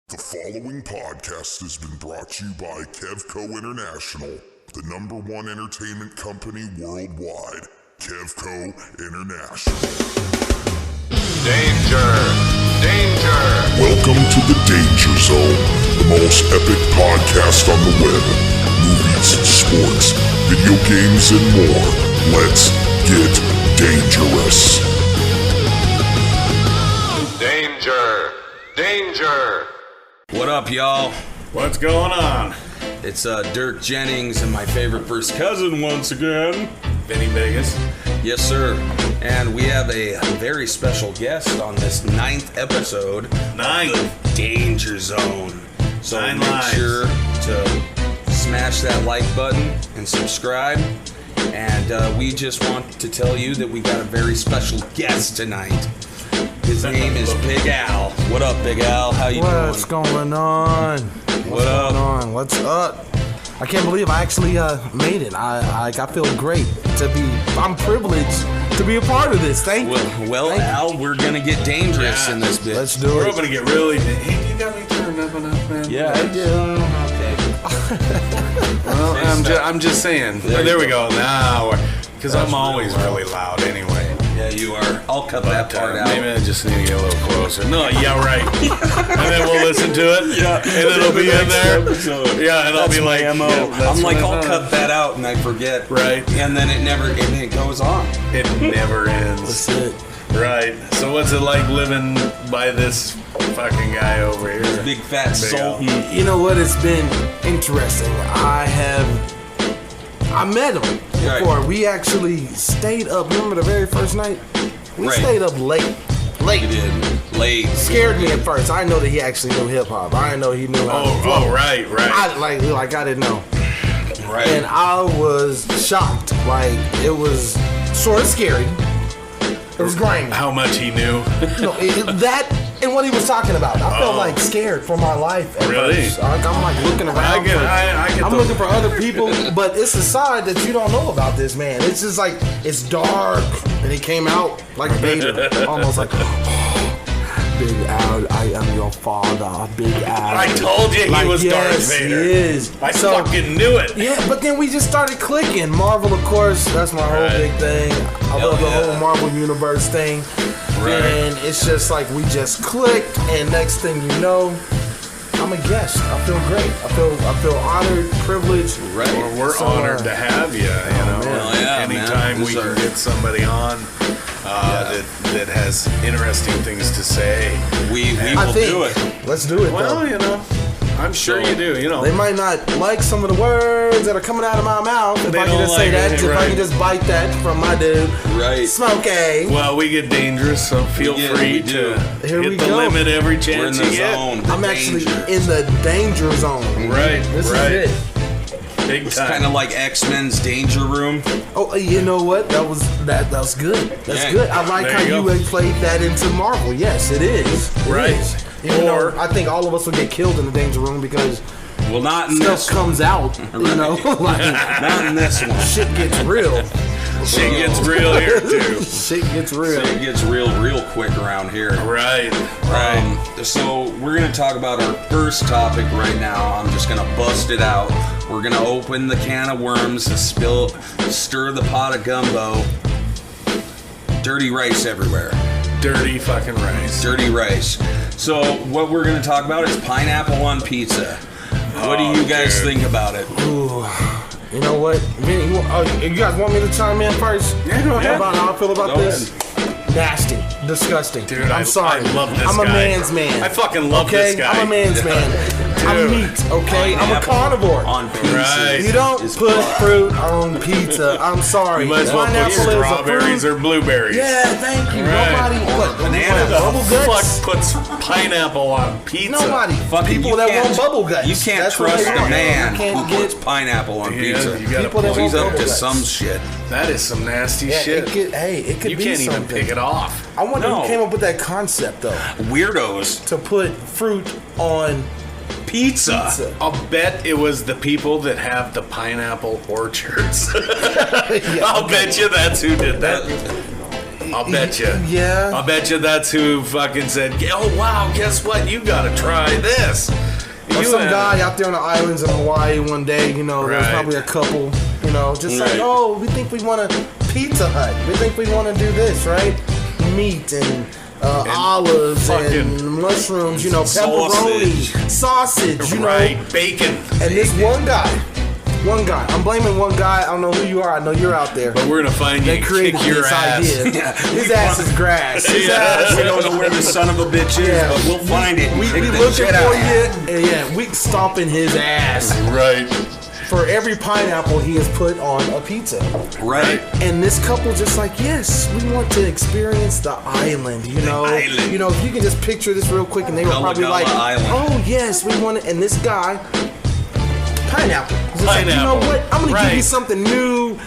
The following podcast has been brought to you by Kevco International, the #1 entertainment company worldwide. Kevco International. Danger! Danger! Welcome to the Danger Zone, the most epic podcast on the web. Movies, sports, video games, and more. Let's get dangerous. Danger! Danger! What up, y'all? What's going on? It's Dirk Jennings and my favorite first cousin once again. Vinni. Yes, sir. And we have a very special guest on this 9th episode. Ninth. Of the Danger Zone. So 9 make lives. sure to smash that like button and subscribe. And we just want to tell you that we got a very special guest tonight. His name is Big Al. What up, Big Al? How you doing? What's going on? What's up? I can't believe I actually made it. I feel great I'm privileged to be a part of this. Thank you. Well, Thank Al, we're gonna get dangerous in this bitch. Let's do We're it. gonna get really. Hey, you got me turned up enough, man. Yeah, I do. Okay. Well, I'm just saying. There we go. Now, because I'm always real really loud anyway. Yeah, you are. I'll cut that part out. Maybe I just need to get a little closer. No, yeah, right. And then we'll listen to it. Yeah, and it'll be in there. Episode. Yeah, and I'll That's be like, my MO. yeah, that's I'm like, what I'll I cut thought. that out, and I forget. Right. And then it goes on. It never ends. That's it. Right. So what's it like living by this fucking guy over here? Big fat Big Al. sultan. You know what? It's been interesting. I met him before. Right. We actually stayed up. Remember the very first night? We Right. stayed up late. You did. Late. Scared me at first. I didn't know that he actually knew hip hop. I didn't know he knew how to flow. Oh, right. I didn't know. Right. And I was shocked. Like, it was sort of scary. It was grimy. How much he knew. No, that and what he was talking about. I felt like scared for my life at Really? first. I'm like looking around. I get I'm those. looking for other people, but it's a side that you don't know about this man. It's just like, it's dark. And he came out like Vader. Almost like, Big Al, I am your father, Big Al. I told you he was Darth yes, Vader. He is. I fucking knew it. Yeah, but then we just started clicking. Marvel, of course, that's my whole Right. big thing. I love the whole Marvel Universe thing. Right. And it's just like we just clicked, and next thing you know, I'm a guest. I feel great. I feel honored, privileged. Right. Well, we're So, honored to have you. You know, Hell yeah, anytime man. we These can are- get somebody on that has interesting things to say. We I will think, do it. let's do it, Well, though. you know, I'm sure So- you do. You know, They might not like some of the words that are coming out of my mouth. If They I can don't just say like that, it, if I right. can just bite that from my dude, Right. Smokey. well, we get dangerous, so feel We free do. to Here we hit the go. limit every We're in chance the you get. zone. The I'm actually danger. in the danger zone. Right, This right. is it. Big It's time. kind of like X-Men's Danger Room. Oh, you know what? That was good. That's Yeah. good. I like There how you you go. had played that into Marvel. Yes, it is. It Right. is. Even Or- though I think all of us would get killed in the danger room because Well, not in stuff this one. comes out. You know, like Not in this one. shit gets real. Shit gets real here too. Shit gets real. It gets real quick around here. Right. So we're gonna talk about our first topic right now. I'm just gonna bust it out. We're gonna open the can of worms, stir the pot of gumbo. Dirty rice everywhere. Dirty fucking rice. Dirty rice. So what we're gonna talk about is pineapple on pizza. What do you guys dude. think about it? Ooh. You know what? Vinny, you guys want me to chime in first? Yeah, go ahead. About how I feel about Go this? Nasty. Disgusting. Dude, I'm sorry. I love this I'm guy. a man's man. I fucking love okay? this guy. I'm a man's man. I'm Dude. meat, okay? I'm a Pineapple carnivore. on pizza. Right. You don't is put fuck. fruit on pizza. I'm sorry. You might as well put Pineapple is a strawberries fruit. or blueberries. Yeah, thank you. Right. Nobody. What? Bananas. Bubble guts? Fuck puts pineapple on pizza. Nobody. Fucking, People you that can't- want bubble guts. You can't That's what trust they a want. man You can't who puts get- pineapple on Yeah, pizza. you gotta People that pull- He's want up to bubble some guts. shit. That is some nasty Yeah, shit. it could You be can't something. even pick it off. I wonder No. who came up with that concept though, Weirdos. to put fruit on Pizza. pizza. I'll bet it was the people that have the pineapple orchards. I'll bet you that's who did that. I'll bet you. Yeah. I'll bet you that's who fucking said, oh, wow, guess what? You got to try this. Or some guy out there on the islands in Hawaii one day, you know, there's probably a couple, you know, just like, oh, we think we want a Pizza Hut. We think we want to do this, right? Meat and olives and mushrooms, you know, pepperoni, sausage, you know. Bacon. And this one guy, I'm blaming one guy. I don't know who you are. I know you're out there. But we're going to find you and kick your ass. Idea. His ass is grass. His ass, we don't know where the son of a bitch is, but we'll find it. We looking for you. And we stomping his ass. Right. For every pineapple he has put on a pizza. Right. And this couple just like, yes, we want to experience the island, you know. You know, if you can just picture this real quick, and they were probably like, oh, yes, we want it. And this guy, pineapple. Like, you know what? I'm going to give you something new,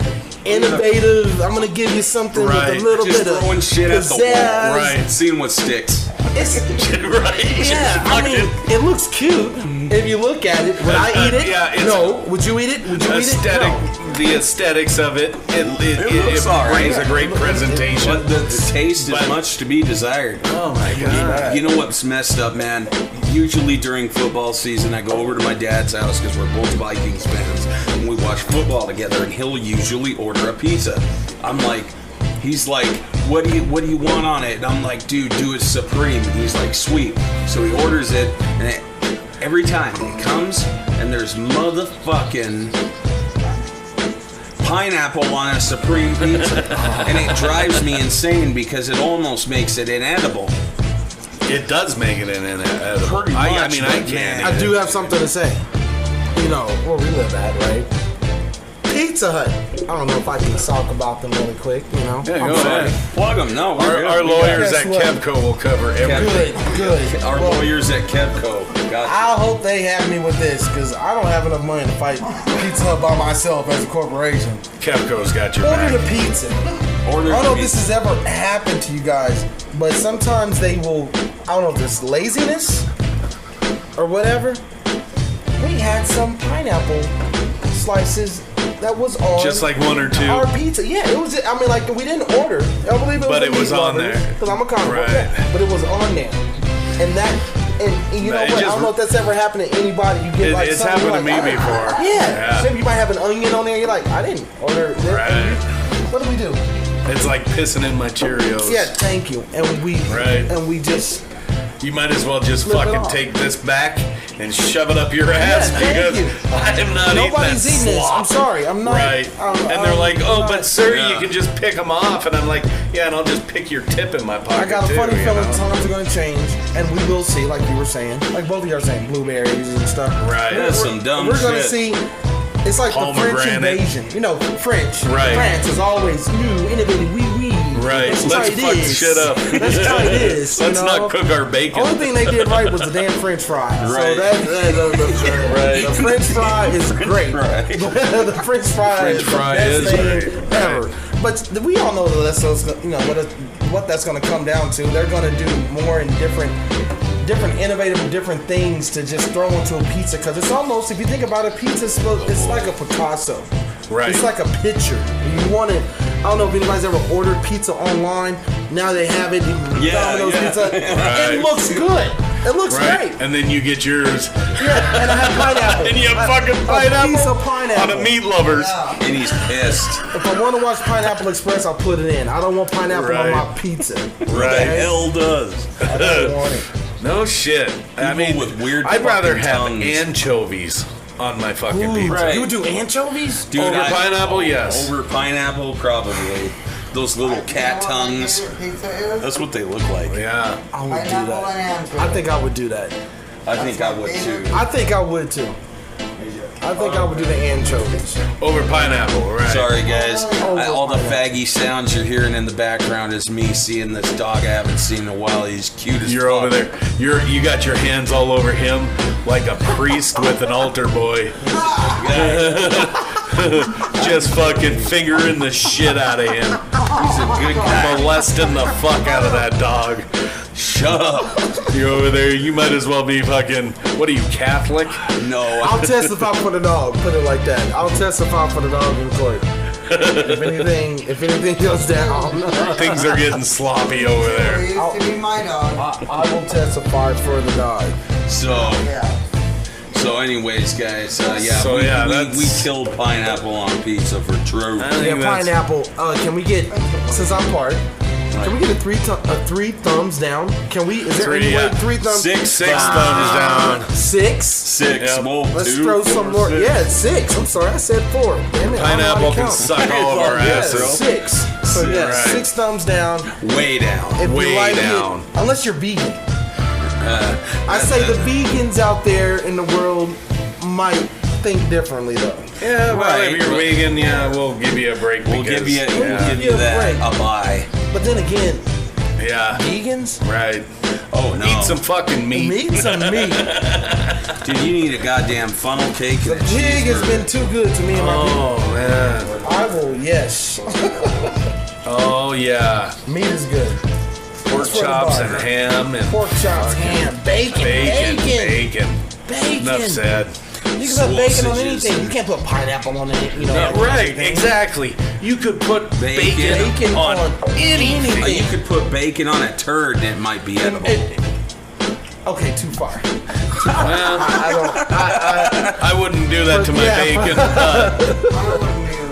innovative. I'm going to give you something with a little just bit of throwing shit at the wall. Right. Seeing what sticks. It's, right. Yeah, I mean, it looks cute if you look at it. Would I eat it? No. Would you eat it? Would you eat it? No. The aesthetics of it brings a great presentation. But the taste is much to be desired. Oh my God. You know what's messed up, man? Usually during football season, I go over to my dad's house because we're both Vikings fans, and we watch football together, and he'll usually order a pizza. I'm like, he's like, what do you want on it? And I'm like, dude, do it supreme. And he's like, sweet. So he orders it, and every time it comes, and there's motherfucking pineapple on a supreme pizza. And it drives me insane because it almost makes it inedible. It does make it inedible. I mean, I can't. I do have something to say. You know, where we live at, right? Pizza Hut. I don't know if I can talk about them really quick, you know. Yeah, go ahead. Plug them. No, our lawyers at Kevco will cover everything. Good. Our lawyers at Kevco. Gotcha. I hope they have me with this because I don't have enough money to fight Pizza Hut by myself as a corporation. Kevco's got your Order back. the pizza. I don't know if this has ever happened to you guys, but sometimes they will, I don't know if it's laziness or whatever. We had some pineapple slices that was on just like one or two our pizza. Yeah, it was. I mean, like we didn't order. I believe it was. But it was on there because I'm a carnivore. Right. Yeah, but it was on there, and that. And you know what? I don't know if that's ever happened to anybody. You get it's happened to me before. Yeah. Maybe you might have an onion on there. You're like, I didn't order this. Right. What do we do? It's like pissing in my Cheerios. Yeah, thank you. And we just. You might as well just fucking take this back and shove it up your ass because I am not Nobody's eating this. I'm sorry. I'm not. Right. And they're like, oh, but sir, you can just pick them off. And I'm like, yeah, and I'll just pick your tip in my pocket. I got a funny feeling times are going to change. And we will see, like you were saying. Like both of you are saying, blueberries and stuff. Right. That's some dumb shit. We're going to see. It's like the French invasion. You know, French. Right. France is always new, innovative, wee. Right. Let's fuck the shit up. That's how it is. Let's not cook our bacon. Only thing they did right was the damn French fry. Right. So the French fry is great. The French fry is the best thing ever. But we all know that that's what that's going to come down to. They're going to do more and different innovative and different things to just throw into a pizza because it's almost, if you think about it, pizza it's like a Picasso. Right. It's like a picture. You want it. I don't know if anybody's ever ordered pizza online. Now they have it. Domino's pizza. Right. It looks good. It looks great. And then you get yours. Yeah, and I have pineapple. And you have fucking pineapple. A piece of pineapple. On a Meat Lovers. Yeah. And he's pissed. If I want to watch Pineapple Express, I'll put it in. I don't want pineapple on my pizza. Who the hell does? I don't want it. No shit. I mean, with weird I'd rather fucking have tongues. anchovies on my fucking pizza. Right. You would do anchovies? Dude, Over pineapple, yes. Over pineapple, probably. Those little cat tongues. That's what they look like. Yeah. I would do that. I think I would do that. I think I would too. I think I would too. I think I would do the anchovies. Over pineapple, right. Sorry, guys. All the faggy sounds you're hearing in the background is me seeing this dog I haven't seen in a while. He's cute as You're fuck. over there. You got your hands all over him like a priest with an altar boy. Just fucking fingering the shit out of him. He's a good guy. Molesting the fuck out of that dog. Shut up. You're over there. You might as well be fucking. What are you, Catholic? No. I'll testify for the dog. Put it like that. I'll testify for the dog in court. If anything goes down, Things are getting sloppy over there. He used to be my dog. I will testify for the dog. So, Yeah. anyways, guys, So, yeah, we killed pineapple on pizza for true. I think Yeah, that's- pineapple. Can we get, since I'm part, can we get a three thumbs down? Can we? Is there Three, any way yeah. 3 thumbs? Six thumbs down. 6. Six. Yep. Well, Let's 2, throw 4, some more. 6. Yeah, it's 6. I'm sorry, I said 4. Damn it, I don't know how Pineapple to can count. suck all of our Yeah, asses. 6. So yeah, Right. 6 thumbs down. Way down. If Way you like down. it, unless you're vegan. I say the vegans out there in the world might think differently though. Yeah, well, Right, if you're but- vegan, yeah, we'll give you a break. We'll because, give you Yeah, that right. a buy. But then again, Yeah, vegans right. Oh no, Eat some fucking meat. eat some meat. dude! You need a goddamn funnel cake The and a pig has been too good to me and my Oh man. people. I will, yes. Oh yeah. Meat is good. Pork for the chops bar. and ham and Pork chops, ham, bacon. bacon. Enough said. You can put bacon on Sausages anything. and- You can't put pineapple on it. You know. Right, everything. exactly. You could put bacon, Bacon on anything. You could put bacon on a turd and it might be edible. Okay, too far. Well, I don't. I wouldn't do that to my Yeah. bacon.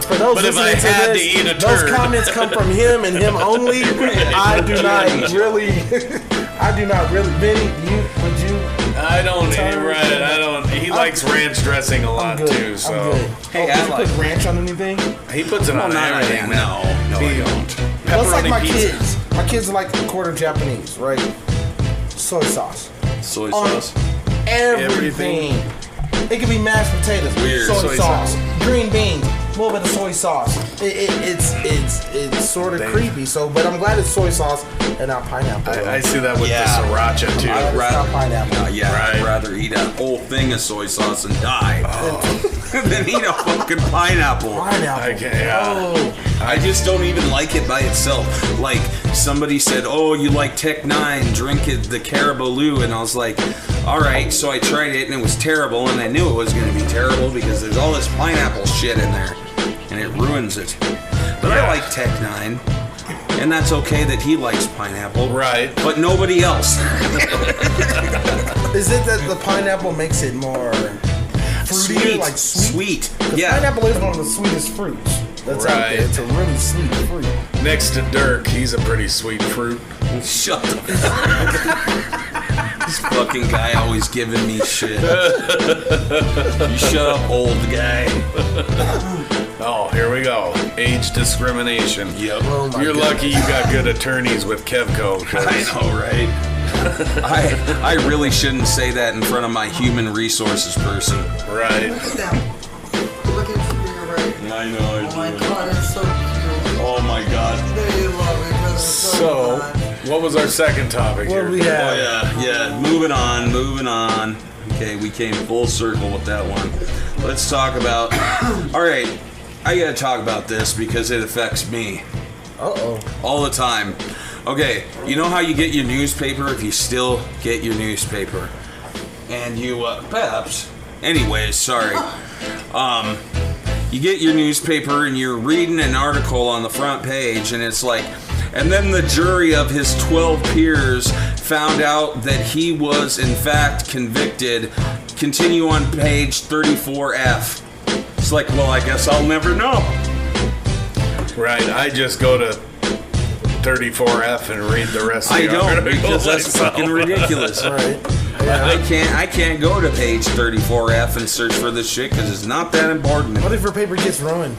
For those But if I listening to had this, to eat a those turd. comments come from him and him only. I do not really. I do not really. Vinny, would you? I don't. Turd. Right. I don't. He likes ranch dressing a I'm lot good. too. So I'm good. Hey, Did I you like- put ranch on anything? he puts it on not everything. everything. man. No, I don't. Well, it's like Pepperoni my pizza. kids. My kids are like quarter Japanese, right? Soy sauce. Soy On sauce. Everything. It could be mashed potatoes, Weird. soy, Soy sauce, sauce. green beans, a little bit of soy sauce. It's sort of Damn. creepy. So, but I'm glad it's soy sauce and not pineapple. I see that with Yeah. the sriracha too. I'd It's rather, not pineapple. I'd Right. rather eat a whole thing of soy sauce and die than eat a fucking pineapple. Pineapple. I can't- yeah. Oh, I just don't even like it by itself. Like somebody said, "Oh, you like Tech 9? Drink it, the Caribou," and I was like, "All right." So I tried it, and it was terrible, and I knew it was going to be terrible because there's all this pineapple shit in there, and it ruins it. But I like Tech 9, and that's okay that he likes pineapple, Right. But nobody else. is it that the pineapple makes it more fruity, Sweet, like sweet? sweet. Yeah. Pineapple is one of the sweetest fruits that's out Right. there. It's a really sweet fruit. Next to Dirk, he's a pretty sweet fruit. Shut the This fucking guy always giving me shit. You shut up, old guy. Oh, here we go. Age discrimination. Yep. Oh my You're goodness. lucky you got good attorneys with Kevco. 'cause- I know, right? I really shouldn't say that in front of my human resources person. Right. Look at them. Look at you, you're right. I know. Oh my god, it's so cute. Oh my god. They love it because it's so So, fun. what was our second topic What here? do we have? Oh yeah. Moving on. Okay, we came full circle with that one. Let's talk about. All right, I gotta talk about this because it affects me Uh-oh. all the time. Okay, you know how you get your newspaper if you still get your newspaper, and you perhaps. Anyways, sorry. You get your newspaper and you're reading an article on the front page, and it's like, and then the jury of his 12 peers found out that he was in fact convicted. Continue on page 34F. It's like, well, I guess I'll never know. Right. I just go to 34F and read the rest of I the don't, article because that's myself. fucking ridiculous. Right. I can't go to page 34F and search for this shit because it's not that important. What if your paper gets ruined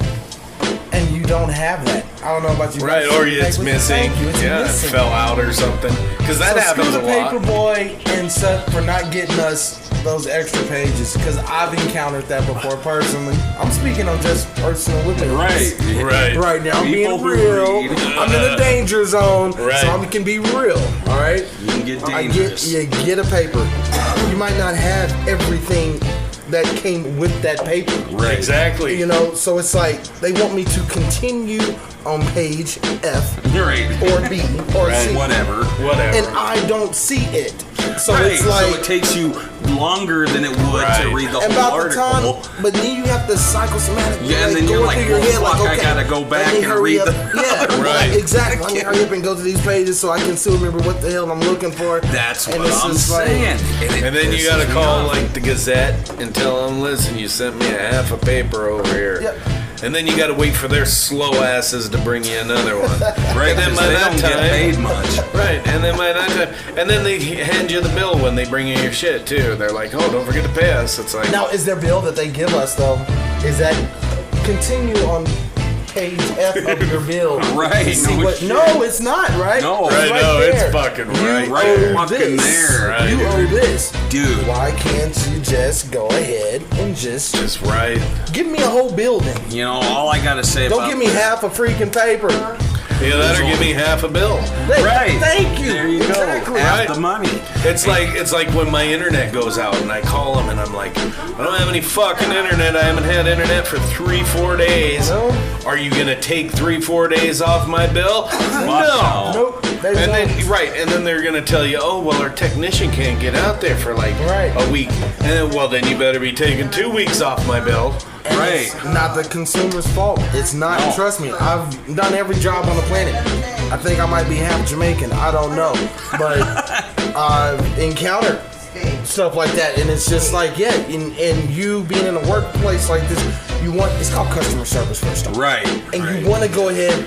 and you don't have that? I don't know about you. Right, guys. or it's Paper- missing. Thank you, it's Yeah, missing. it fell out or something. Because that So happens screw a the lot. paper boy and Seth for not getting us those extra pages because I've encountered that before personally. I'm speaking on just personal witness. Right. Right now, I'm People being who real. read. I'm in the danger zone, Right. so I can be real. All right. You can get I dangerous. you get a paper. You might not have everything that came with that paper. Right. Exactly. You know, so it's like they want me to continue on page F Right. or B or Right, C, whatever. Whatever. and I don't see it. So it's like, so it takes you longer than it would to read the and whole about article. the time, but then you have to psychosomatically Yeah, and then you're like, your head, well, fuck, I okay, gotta go back let me and hurry read up. the Yeah, Right. exactly. Let me hurry up and go to these pages so I can still remember what the hell I'm looking for. That's and what it's I'm just like- saying. And then you gotta call like the Gazette and tell them, listen, you sent me a half a paper over here. Yep. And then you gotta wait for their slow asses to bring you another one. Right, And then 'cause by they that don't get time- paid much. Right, and then by that time, and then they hand you the bill when they bring you your shit too. They're like, oh, don't forget to pay us. It's like, Now, is their bill that they give us though? Is that continue on page F of your bill? Right, to see no what, shit. no, it's not right. No. It's right, right no, there. it's fucking right. right there. fucking there. Right. You owe this, Dude. Why can't you just go ahead and just Just right. give me a whole building? You know, all I gotta say Don't about give me half a freaking paper. Yeah, that or give me half a bill. Right. Thank you. There you Exactly. go. Half Right. the money. It's like when my internet goes out and I call them and I'm like, I don't have any fucking internet. I haven't had internet for 3-4 days. No. Are you gonna take 3-4 days off my bill? No. Nope. They And then don't. and then they're gonna tell you, oh well, our technician can't get out there for like Right. a week. And then, well, then you better be taking 2 weeks off my bill. And Right. It's not the consumer's fault. It's not. No. Trust me. I've done every job on the planet. I think I might be half Jamaican. I don't know, but I've encountered stuff like that, and it's just like, yeah, and you being in a workplace like this, it's called customer service first off. Right. And right. you want to go ahead,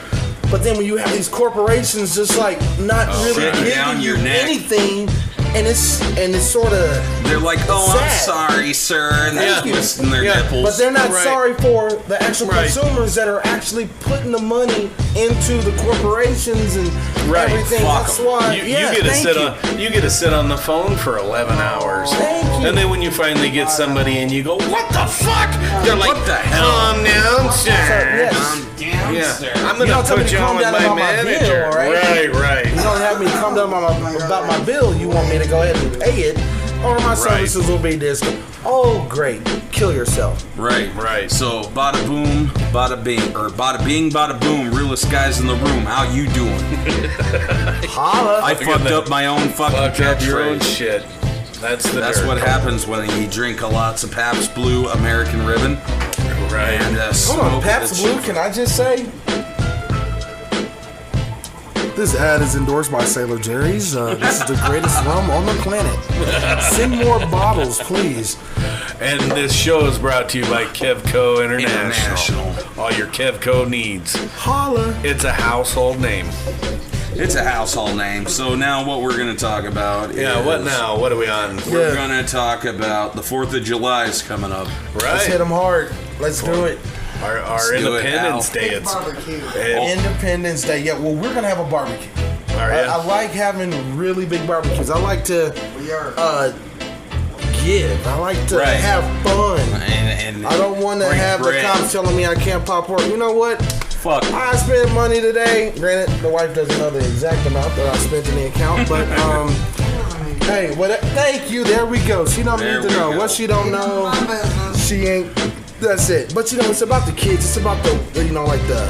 but then when you have these corporations just like not really shutting giving down you your neck. anything, and it's sort of, They're like, oh, I'm sad. sorry, sir, and they're Yeah. twisting their Yeah. nipples. but they're not Right. sorry for the actual Right. consumers that are actually putting the money into the corporations and Right. everything. Fuck That's 'em. why You get to sit on on the phone for 11 hours. Thank you. And then when you finally get somebody and you go, what the fuck? They're like, What the hell? calm down, sir. Yes. Down, Yeah, sir. I'm You gonna don't tell me put to you calm on with down my about my manager. bill, right? Right. You don't have me come down about my bill. You want me to go ahead and pay it, or my services will be this. Oh, great! Kill yourself. Right, Right. So, bada boom, bada bing, or bada bing, bada boom. Realest guys in the room. How you doing? Holla! I fucked up my own fucking Fuck up your own catchphrase. shit. That's That's what happens when you drink a lots of Pabst Blue American Ribbon Right. and Hold smoke on, Pabst the Blue. shit. Can I just say? This ad is endorsed by Sailor Jerry's. This is the greatest rum on the planet. Send more bottles, please. And this show is brought to you by Kevco International. International. All your Kevco needs. Holla! It's a household name. It's a household name. So now what we're going to talk about Yeah, is... what now? What are we on? We're Yeah. going to talk about the 4th of July is coming up. Let's hit Right. them hard. Let's do it. Our do it, Independence Al. Day. Big It's barbecue. Independence Day. Yeah, well, we're gonna have a barbecue. All right. I like having really big barbecues. I like to We are. give. I like to Right. have fun. And I don't want to break have bread. the cops telling me I can't pop pork. You know what? Fuck. I spent money today. Granted, the wife doesn't know the exact amount that I spent in the account, but hey, thank you. There we go. She don't There need to we know go. what she don't know. My business. She ain't. That's it. But you know, it's about the kids. It's about the like the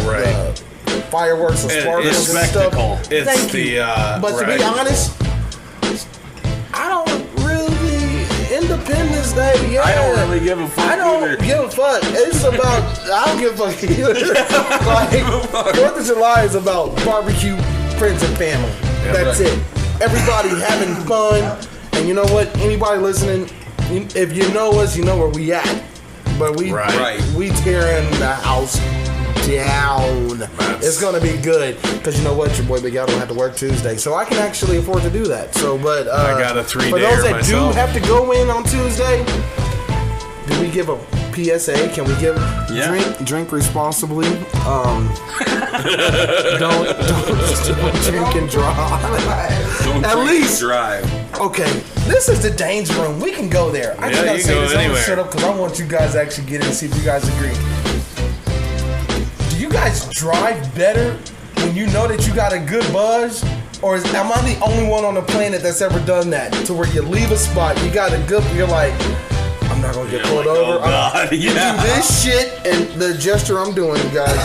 Right. the fireworks and It- sparkles it's and spectacle. stuff. It's Thank the, you. But to right. be honest, I don't really Independence Day. Yeah, I don't really give a fuck I don't either. give a fuck. It's about I don't give a fuck either. Like 4th of July is about barbecue, friends and family. That's right. it. Everybody having fun, and you know what? Anybody listening, if you know us, you know where we at. But we Right. we tearing the house down. It's gonna be good because you know what, your boy Big Al don't have to work Tuesday, so I can actually afford to do that. So, but I got a 3-dayer for those that myself. do have to go in on Tuesday, do we give a PSA? Can we give drink responsibly? Don't drink and drive. Don't At drink least- and drive. Okay, this is the danger room. We can go there. I just Yeah, gotta you say go this. I'm anywhere. gonna shut up because I want you guys to actually get in and see if you guys agree. Do you guys drive better when you know that you got a good buzz? Or am I the only one on the planet that's ever done that? To where you leave a spot, you got a good, you're like, I'm not gonna get pulled like, over. oh, God, You yeah. do this shit, and the gesture I'm doing, you guys,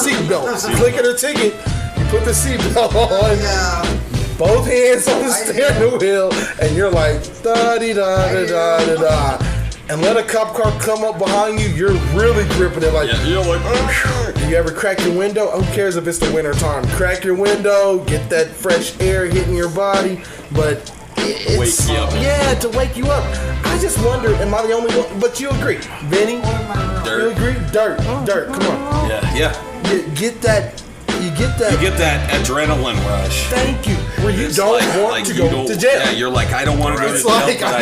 seatbelt. Click it or ticket, you put the seatbelt on. Yeah. both hands on the steering wheel, and you're like, da-dee-da-da-da-da-da. And let a cop car come up behind you, you're really gripping it like, You're like, you ever crack your window? Who cares if it's the winter time? Crack your window, get that fresh air hitting your body, but it's, Wake you up. Yeah, to wake you up. I just wonder, am I the only one? But you agree, Vinny? You Dirk. agree? Dirk, come on. Yeah. You get that. You get that. You get that adrenaline rush. Thank you. Where you It's don't like- want like to you go don't- to jail. Yeah, you're like, I don't want to go to It's jail. like but I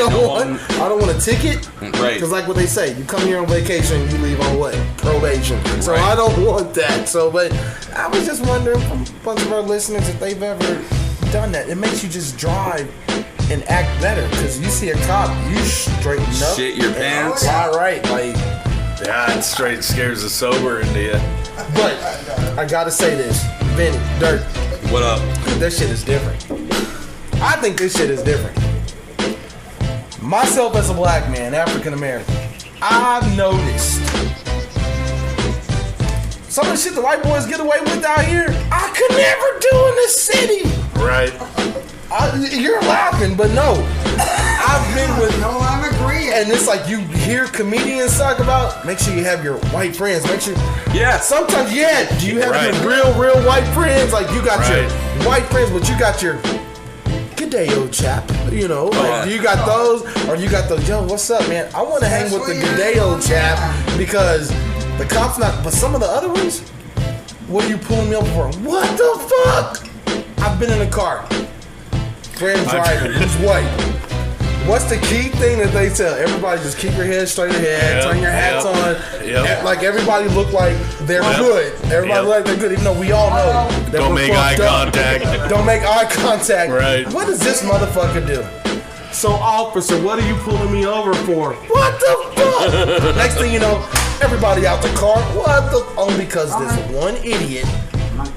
don't want a ticket. Right. Because like what they say, you come here on vacation, you leave on what? Probation. So Right. I don't want that. So, but I was just wondering from a bunch of our listeners if they've ever done that. It makes you just drive and act better. Because you see a cop, you straighten up. Shit your and pants. fly right. Like, Yeah, it straight scares the sober into you. but I gotta say this, Vinny, Dirk, What up? that shit is different. I think this shit is different. Myself as a black man, African American, I've noticed some of the shit the white boys get away with out here, I could never do in the city. Right. You're laughing, but no. I've been with, No, I'm agreeing. and it's like you hear comedians talk about, make sure you have your white friends. Make sure. Yeah. Sometimes, yeah. Do you have Right. your real white friends? Like you got your Right. white friends, but you got your good day, old chap. You know, like yeah. you got those, or you got those. Yo, what's up, man? I want to hang with the good day, old chap, because the cops not. But some of the other ones, what are you pulling me over for? What the fuck? I've been in a car. Friend driving, who's white. What's the key thing that they tell everybody? Just keep your head straight ahead, Yep, turn your hats yep, on. yep. Like everybody look like they're Yep, good. Everybody yep. look like they're good, even though we all know that Don't we're make eye fucked up. contact. Don't make eye contact. Right. What does this motherfucker do? So, officer, what are you pulling me over for? What the fuck? Next thing you know, everybody out the car. What the? Only because this one idiot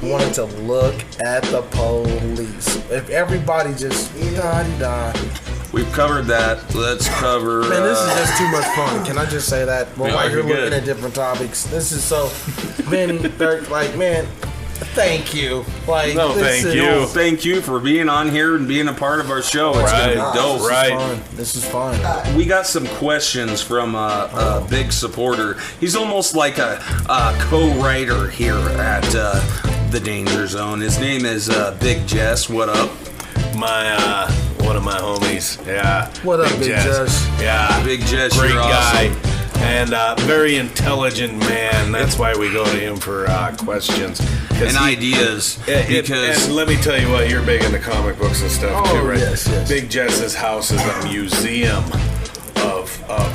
wanted to look at the police. If everybody just da-di-da. We've covered that. Let's cover. Man, this is just too much fun. Can I just say that? Well, Yeah, while you're you're good. looking at different topics, this is so. Vinny, Dirk, like, man, thank you. Like, No, this thank is, you. Thank you for being on here and being a part of our show. It's Right. gonna be dope. Right. Fun. This is fun. We got some questions from a big supporter. He's almost like a co-writer here at the Danger Zone. His name is Big Jess. What up? One of my homies. Yeah. What up, Big Jess? Yeah. Big Jess, Great you're guy. awesome. And very intelligent man. That's why we go to him for questions. 'Cause And he- ideas. Because and let me tell you what, you're big into comic books and stuff Oh, too, right? yes, yes. Big Jess's house is a museum of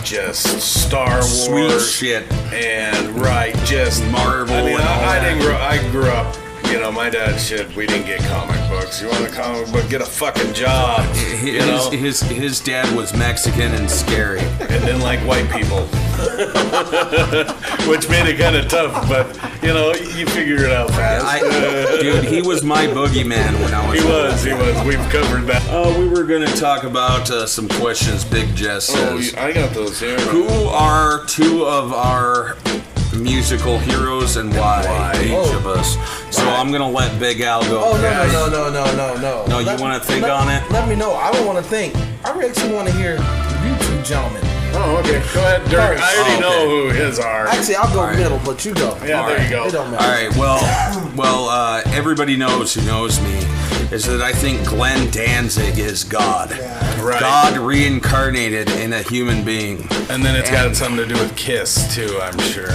just Star Wars Sweet shit. and just Marvel I mean, and all I that. didn't grow. I grew up. You know, my dad shit. We didn't get comic books. You want a comic book? Get a fucking job. You know, His dad was Mexican and scary. and then like white people, which made it kind of tough. But you know, you figure it out fast. Dude, he was my boogeyman when I was He little. was. He was. We've covered that. We were going to talk about some questions Big Jess Oh, says. I got those here. Who are two of our musical heroes and why? Each of us. So I'm going to let Big Al go. Oh, first. no. No, you wanna think on it? Let me know. I don't want to think. I actually want to hear you two gentlemen. Oh, okay. Go ahead, Dirk. I already Oh, know okay. who his are. Actually, I'll go All right. middle, but you go. Yeah, there you go. It don't All matter. right. Well, everybody knows who knows me is that I think Glenn Danzig is God. Right. God reincarnated in a human being. And then it's got something to do with Kiss too, I'm sure.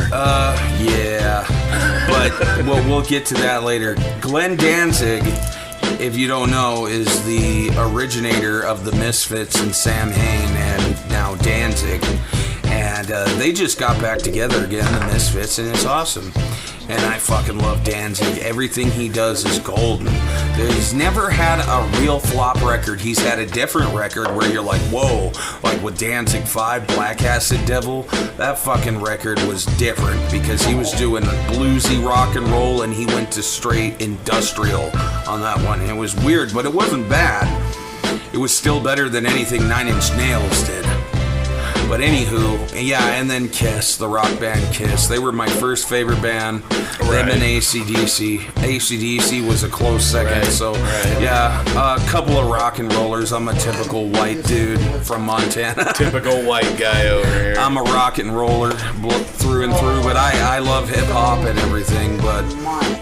Yeah, but we'll get to that later. Glenn Danzig, if you don't know, is the originator of the Misfits and Sam Hain and now Danzig. And they just got back together again, the Misfits, and it's awesome. And I fucking love Danzig. Everything he does is golden. He's never had a real flop record. He's had a different record where you're like, whoa, like with Danzig 5, Black Acid Devil, that fucking record was different because he was doing bluesy rock and roll and he went to straight industrial on that one. And it was weird, but it wasn't bad. It was still better than anything 9 Inch Nails did. But anywho, yeah, and then Kiss, the rock band Kiss. They were my first favorite band. Them and AC/DC. AC/DC was a close second. So yeah, a couple of rock and rollers. I'm a typical white dude from Montana. Typical white guy over here. I'm a rock and roller through and through, but I love hip hop and everything.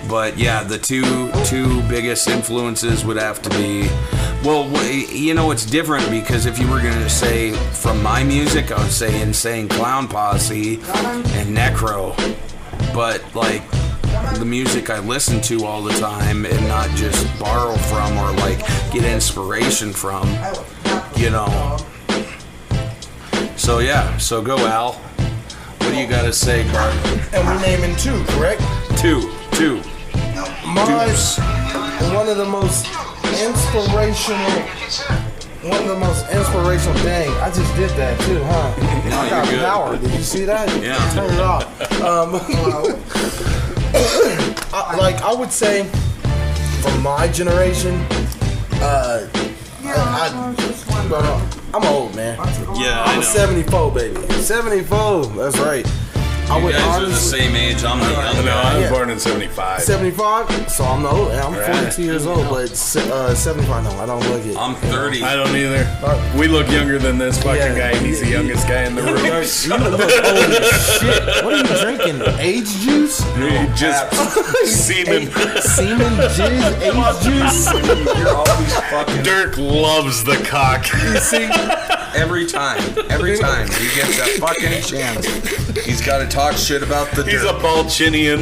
But yeah, the two biggest influences would have to be, well, you know, it's different because if you were gonna say from my music, I would say Insane Clown Posse and Necro. But like the music I listen to all the time and not just borrow from or like get inspiration from, you know. So yeah, so go Al. What do you gotta say, Bart? And we're naming two, correct? Two. Mars, one of the most inspirational. Dang, I just did that too, huh? No, I got you're good. power. Did you see that? Yeah. Turn it off. I would say, from my generation, I'm old, man. Yeah, I I'm know. 74, baby. 74. That's right. I You would guys are the honestly. same age. I'm the young No, guy. I was Yeah. born in 75. 75, so I'm the old. I'm 42 years old, but 75. No, I don't look it. I'm 30. I don't either. We look younger than this fucking Yeah. guy, and he's the youngest guy in the room. You look old as shit. What are you drinking? Age juice? Just semen. Semen jizz? Age juice? You're always fucking. Dirk loves the cock. You see? Every time he gets that fucking chance, he's got to talk shit about the He's a Dirk. Balchinian.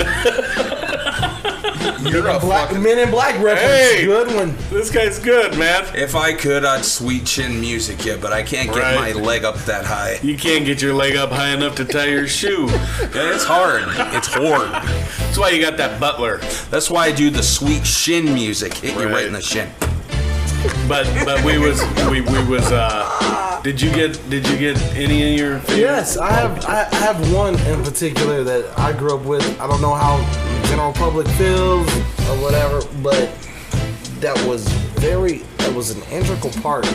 You're a Black fucking. Men in Black reference. Hey! Good one. This guy's good, man. If I could, I'd sweet chin music you, but I can't get Right. my leg up that high. You can't get your leg up high enough to tie your shoe. Yeah, it's hard. It's hard. That's why you got that butler. That's why I do the sweet shin music. Hit you right Right. in the shin. But we was did you get any of your favorites? Yes, I have one in particular that I grew up with. I don't know how general public feels or whatever, but that was an integral part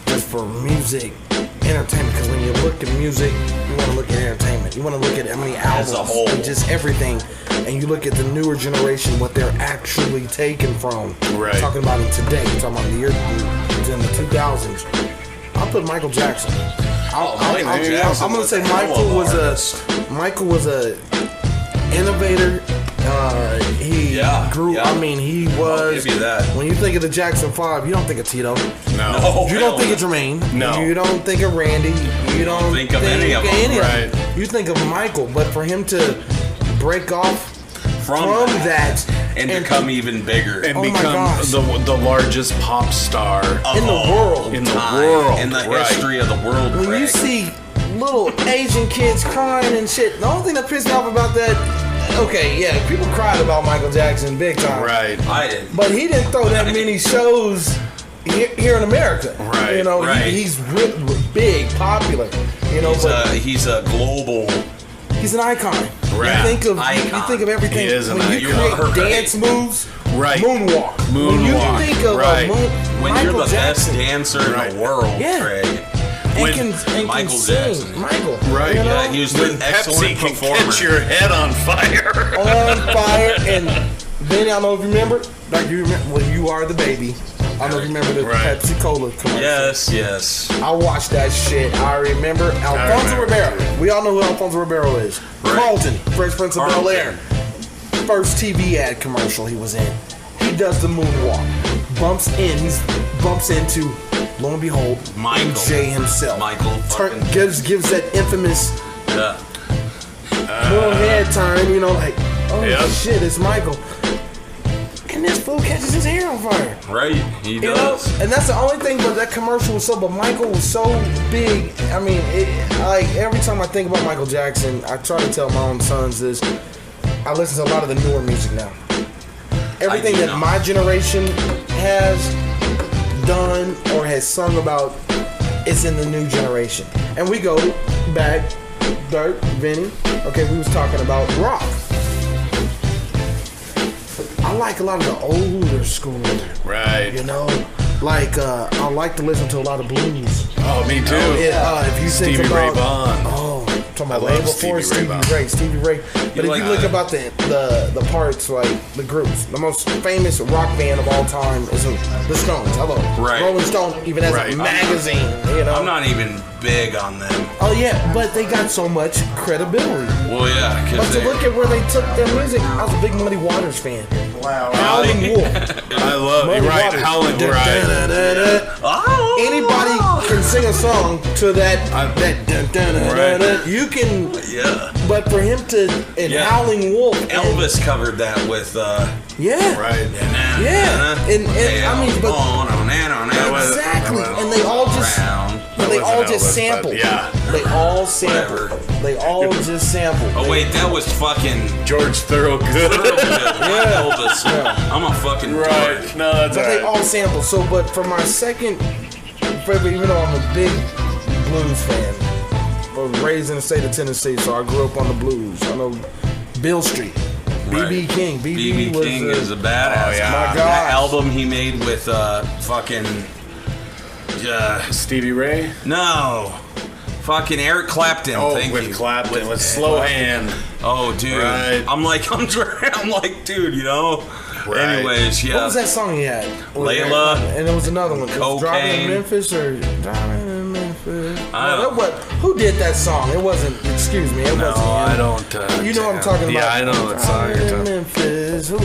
just for music entertainment. Because when you look at music, you want to look at entertainment. You want to look at how many albums As a whole. and just everything. And you look at the newer generation, what they're actually taken from. Right. Talking about it today. Talking about the year in the 2000s. I'll put Michael Jackson. Michael Jackson I'm gonna was say a hell of an Michael was a innovator. He grew. yeah. I mean, he was. give you that. When you think of the Jackson 5, you don't think of Tito. No. You don't think of Jermaine. No. You don't think of Randy. You don't think of any of them. Right. You think of Michael, but for him to break off From that and become even bigger. And Oh my become gosh. the largest pop star in the world. in the time, world. in the Right. history of the world. When you Craig. see little Asian kids crying and shit, the only thing that pissed me off about that, okay, yeah, people cried about Michael Jackson big time. Right. I did. But he didn't throw that many shows here in America. Right, You know, right. he's big, popular. You know, but He's a global. he's an icon. Right. You think of Icon. everything He is an when you icon. create dance moves. Right. Moonwalk. When you Moonwalk, think of right. When Michael you're the Jackson, best dancer Right. in the world, Yeah. Craig. and when can Michael sing. Jackson. Michael. Right. You know? Yeah, he was When an excellent Pepsi can performer. catch your head on fire. On fire, and Vinny, I don't know if you remember, like you remember, well, you are the baby. I don't know if you remember the Right. Pepsi Cola commercial. Yes. I watched that shit. I remember Alfonso remember. Ribeiro. We all know who Alfonso Ribeiro is. Right. Carlton, Fresh Prince of Carlton. Bel-Air. First TV ad commercial he was in. He does the moonwalk. Bumps into, lo and behold, Michael. MJ himself. Michael fucking- Gives that infamous Yeah. little head turn, you know, like, oh Yep. shit, it's Michael. And this fool catches his hair on fire. Right. He You know, does. and that's the only thing. But that commercial was so. But Michael was so big. I mean, like every time I think about Michael Jackson, I try to tell my own sons this. I listen to a lot of the newer music now. Everything do that know. my generation has done or has sung about is in the new generation. And we go back, Dirk, Vinny. Okay, we was talking about rock. I like a lot of the older school. Right. You know, like I like to listen to a lot of blues. Oh, me too. If you think Stevie Ray about Vaughan. talking I about way love before Stevie Ray Stevie Ray. But if like you look that? about the parts, like the groups, the most famous rock band of all time is the Stones. Hello, Right. Rolling Stone even has Right. a magazine. You know, I'm not even big on them. oh yeah, but they got so much credibility. Well, yeah, But because to look at where they took their music, I was a big Muddy Waters fan. Wow. Howling Wolf. I love Muddy you. Right, Waters. Howling, Dun, right. dun, dun, dun, dun. Anybody can sing a song to that. That dun, dun, dun, dun, dun. You can. yeah, But for him to and Yeah. Howling Wolf, and- Elvis covered that with yeah, Right. yeah, and I mean, but exactly, and they all just they all wasn't just Elvis, sample. but yeah. They all sample. Whatever. They all just sample. Oh wait, that was fucking George Thorogood. Elvis. I'm a fucking dork. Right. No, that's But they alright. all sample. So, but for my second favorite, even though I'm a big blues fan, I was raised in the state of Tennessee, so I grew up on the blues. I know Bill Street, B.B. Right. King. B.B. was King is a badass. Oh, yeah. My That God. album he made with fucking Stevie Ray. no, fucking Eric Clapton. Oh, thank with you. Clapton, with Slow Hand. Oh, dude. Right. I'm like, dude, you know. Right. Anyways, yeah. What was that song he had? Layla. And there was another one. It was Driving Cocaine. in Memphis or Driving in Memphis. I No, don't- that was- who did that song? It wasn't. Excuse me. It No, wasn't. him. I don't. You know what I'm talking Yeah, about? I know that song you're Driving in talking. Memphis. Who?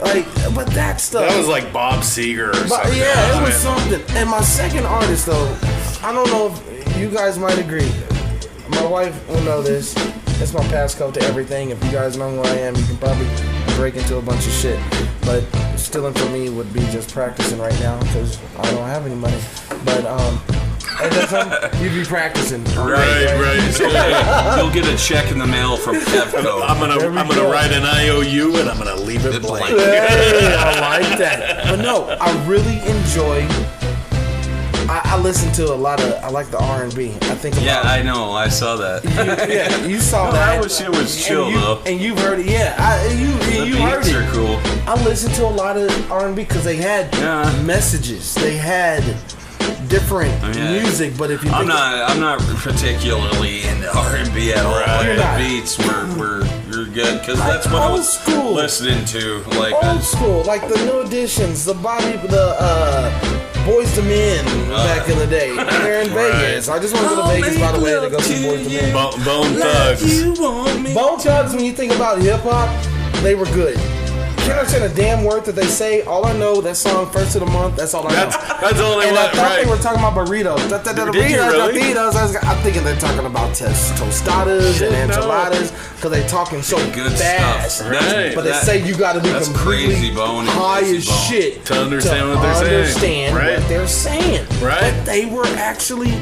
Like, but that stuff. That was like Bob Seger or But something. yeah, it was wasn't something. And my second artist, though, I don't know if you guys might agree. My wife will know this. It's my passcode to everything. If you guys know who I am, you can probably break into a bunch of shit. But stealing from me would be just practicing right now because I don't have any money. But and that's you'd be practicing. Right. You'll get a check in the mail from Pepco. I'm There we gonna go. write an IOU and I'm gonna leave it blank. Hey, I like that. But no, I really enjoy. I listen to a lot of. I like the R&B. I think. About, Yeah, I know. I saw that. Yeah, you saw No, that. I wish it was chill, and you, though. And you've heard it. Yeah, The you heard beats it. are cool. I listened to a lot of R&B because they had Yeah. messages. They had different Yeah. music. But if you I'm think not particularly into R&B at all. Right. Like, You're the not. beats you're good because Like that's what I old was school. listening to. Like old school, like the New Editions, the Boys to Men back in the day. They're in Vegas. I just want to go to Vegas, by the way, to go see Boys to Men. Bone Thugs. Bone Thugs, when you think about hip hop, they were good. Can't understand a damn word that they say. All I know, that song, First of the Month, that's all I know. That's all they And I want, thought right? they were talking about burritos. Did you really? Burritos. I'm thinking they're talking about tostadas Shit, and no. enchiladas because they're talking so good fast. stuff. Right. But they That- say you got to be that's completely crazy bone and high crazy as bone. shit To understand what they're saying. understand Right. what they're saying. Right. But they were actually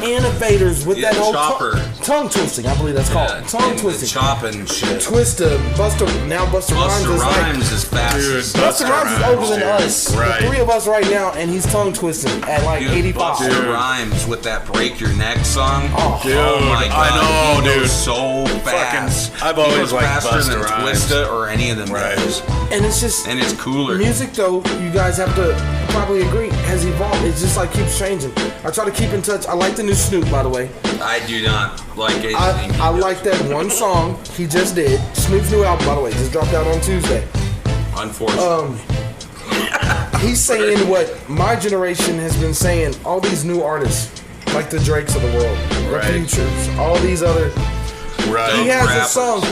innovators with Yeah, that old chopper. tongue twisting. I believe that's called tongue and the twisting. chopping shit. Buster Rhymes Buster is like. Rhymes is fast. Dude, as Buster Rhymes is older than us. Right. The three of us right now, and he's tongue twisting at like Dude, 85. Buster Rhymes with that "Break Your Neck" song. Oh, Dude, my God, I know, he dude. goes so fast. I've He always goes liked faster Busta than Rhymes. Twista or any of them Right. guys, and it's just and it's cooler. music though. You guys have to probably agree has evolved. It's just like keeps changing. I try to keep in touch. I like the new Snoop, by the way. I do not like anything. I like that one song he just did. Snoop's new album, by the way, just dropped out on Tuesday. Unfortunately, He's saying what my generation has been saying. All these new artists, like the Drakes of the world, Right. the Futures, all these other. Right. He has a rappers. song,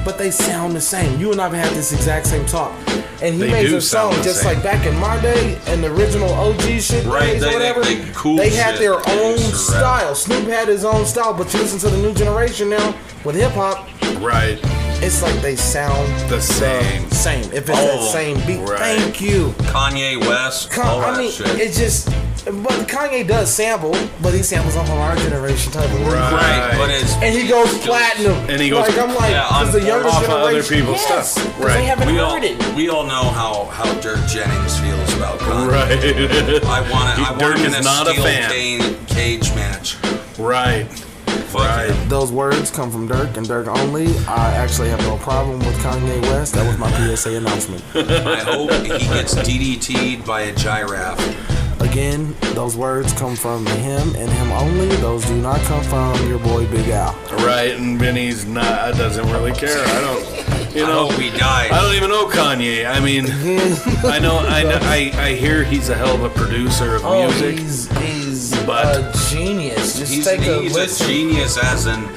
but they sound the same. You and I have had this exact same talk. And he They made do a song sound the just same. like back in my day and the original OG shit Right, days or they- whatever. they cool they had shit their that they own used to rap. style. Snoop had his own style, but you listen to the new generation now with hip hop, Right. it's like they sound The same. Same. If it's All that of them. same beat, Right. thank you. Kanye West, all that I mean, shit. it's just. But Kanye does sample, but he samples off of our generation type of music. right, but it's And he goes platinum. And he goes- like I'm like, Yeah, because the on- younger off of generation, other people's yes, stuff. 'cause Right. they haven't we all heard it. we all know how Dirk Jennings feels about Kanye. Right. I want Dirk him is in a not a steel fan. cage match. Right. Fuck Right. him. Those words come from Dirk and Dirk only. I actually have no problem with Kanye West. That was my PSA announcement. I hope he gets DDT'd by a giraffe. Again, those words come from him and him only. Those do not come from your boy Big Al. Right, and Vinny's not, doesn't really care. I don't, you know. I hope he dies. I don't even know Kanye. I mean, I hear he's a hell of a producer of music. He's But- a genius. Just He's take a a listen. genius, as in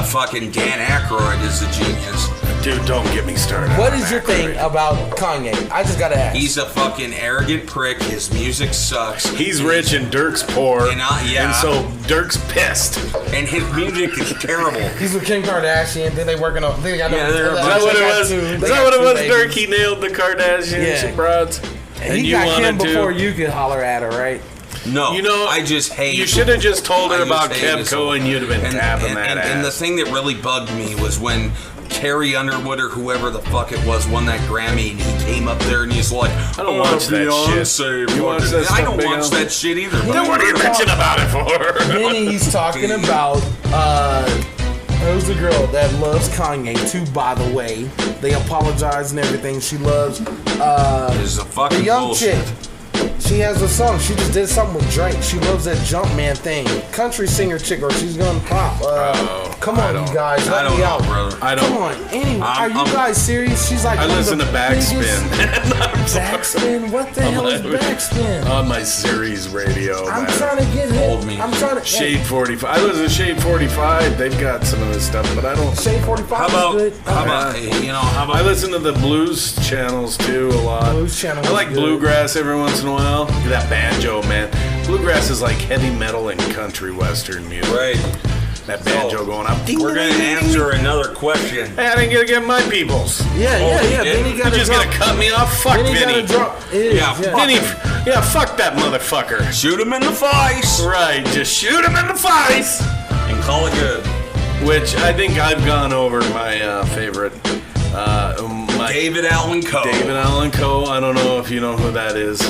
fucking Dan Aykroyd is a genius. Dude, don't get me started. What on is your Aykroyd. thing about Kanye? I just gotta ask. He's a fucking arrogant prick. His music sucks. He's rich and Dirk's poor, Yeah. and so Dirk's pissed. And his music is terrible. He's with Kim Kardashian. Then they working on. They got Yeah, they're a Is that what it was? Is that what it was, Dirk? He He nailed the Kardashians Yeah. broads, and you got Kim wanted before to. you could holler at her, right? No, You know, I just hate. You should have just told her I about just hate his- Kevco, and you'd have been tapping that ass. And the thing that really bugged me was when Carrie Underwood or whoever the fuck it was won that Grammy, and he came up there and he's like, I don't watch that shit. You watch that I stuff, don't Big watch Al? that shit either. But Then what are you bitching about it for? Then he's talking about who's the girl that loves Kanye too, by the way. They apologize and everything. She loves It's a fucking the young bullshit. chick. She has a song. She just did something with Drake. She loves that Jumpman thing. Country singer chick, or she's gonna pop. Come on, you guys, I let don't me know, out. brother. I Come don't. on. Anyway, are you I'm- guys serious? She's like, I one of listen the to biggest- Backspin Backspin? What the hell is Backspin? on my series radio. I'm man. trying to get Hold him. me. I'm trying to. Shade 45. I listen to Shade 45. They've got some of this stuff, but I don't. Shade 45 How about, is good. how about, how about I listen to the blues channels too a lot. Blues channel I is like good. bluegrass every once in a while. That banjo, man. Bluegrass is like heavy metal and country western music. right? That banjo going up. We're gonna answer another question. Hey, I didn't get to get my peoples. Yeah. you Then did? he You got just gonna cut me off? Fuck Then he got Vinny. to drop. It is, Yeah, fuck Vinny, yeah, fuck that motherfucker. Shoot him in the face Right, just shoot him in the face. and call it good. Which I think I've gone over my favorite. My David Allan Coe. David Allan Coe. I don't know if you know who that is.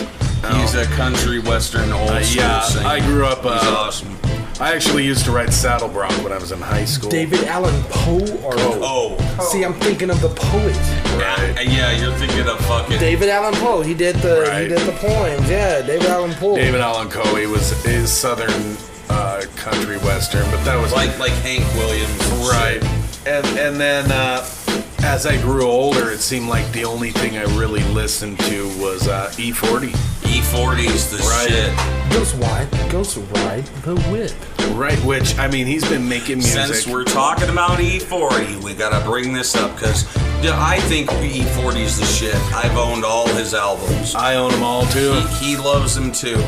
He's a country western old school Yeah, singer. I grew up. He's awesome. I actually used to write Saddle Bronc when I was in high school. David Allan Poe or Oh, See, I'm thinking of the poet. Right. yeah, you're thinking of fucking. David Allan Poe. He did the Right. poems. Yeah, David Allan Poe. David Allan Coe. He was his southern country western, but that was like Hank Williams. and right. shit. And then as I grew older, it seemed like the only thing I really listened to was E40. E40's the Right. shit. Ghost ride the whip. Right, which I mean, he's been making music. Since we're talking about E40, we gotta bring this up because I think E40's the shit. I've owned all his albums. I own them all too. He loves them too.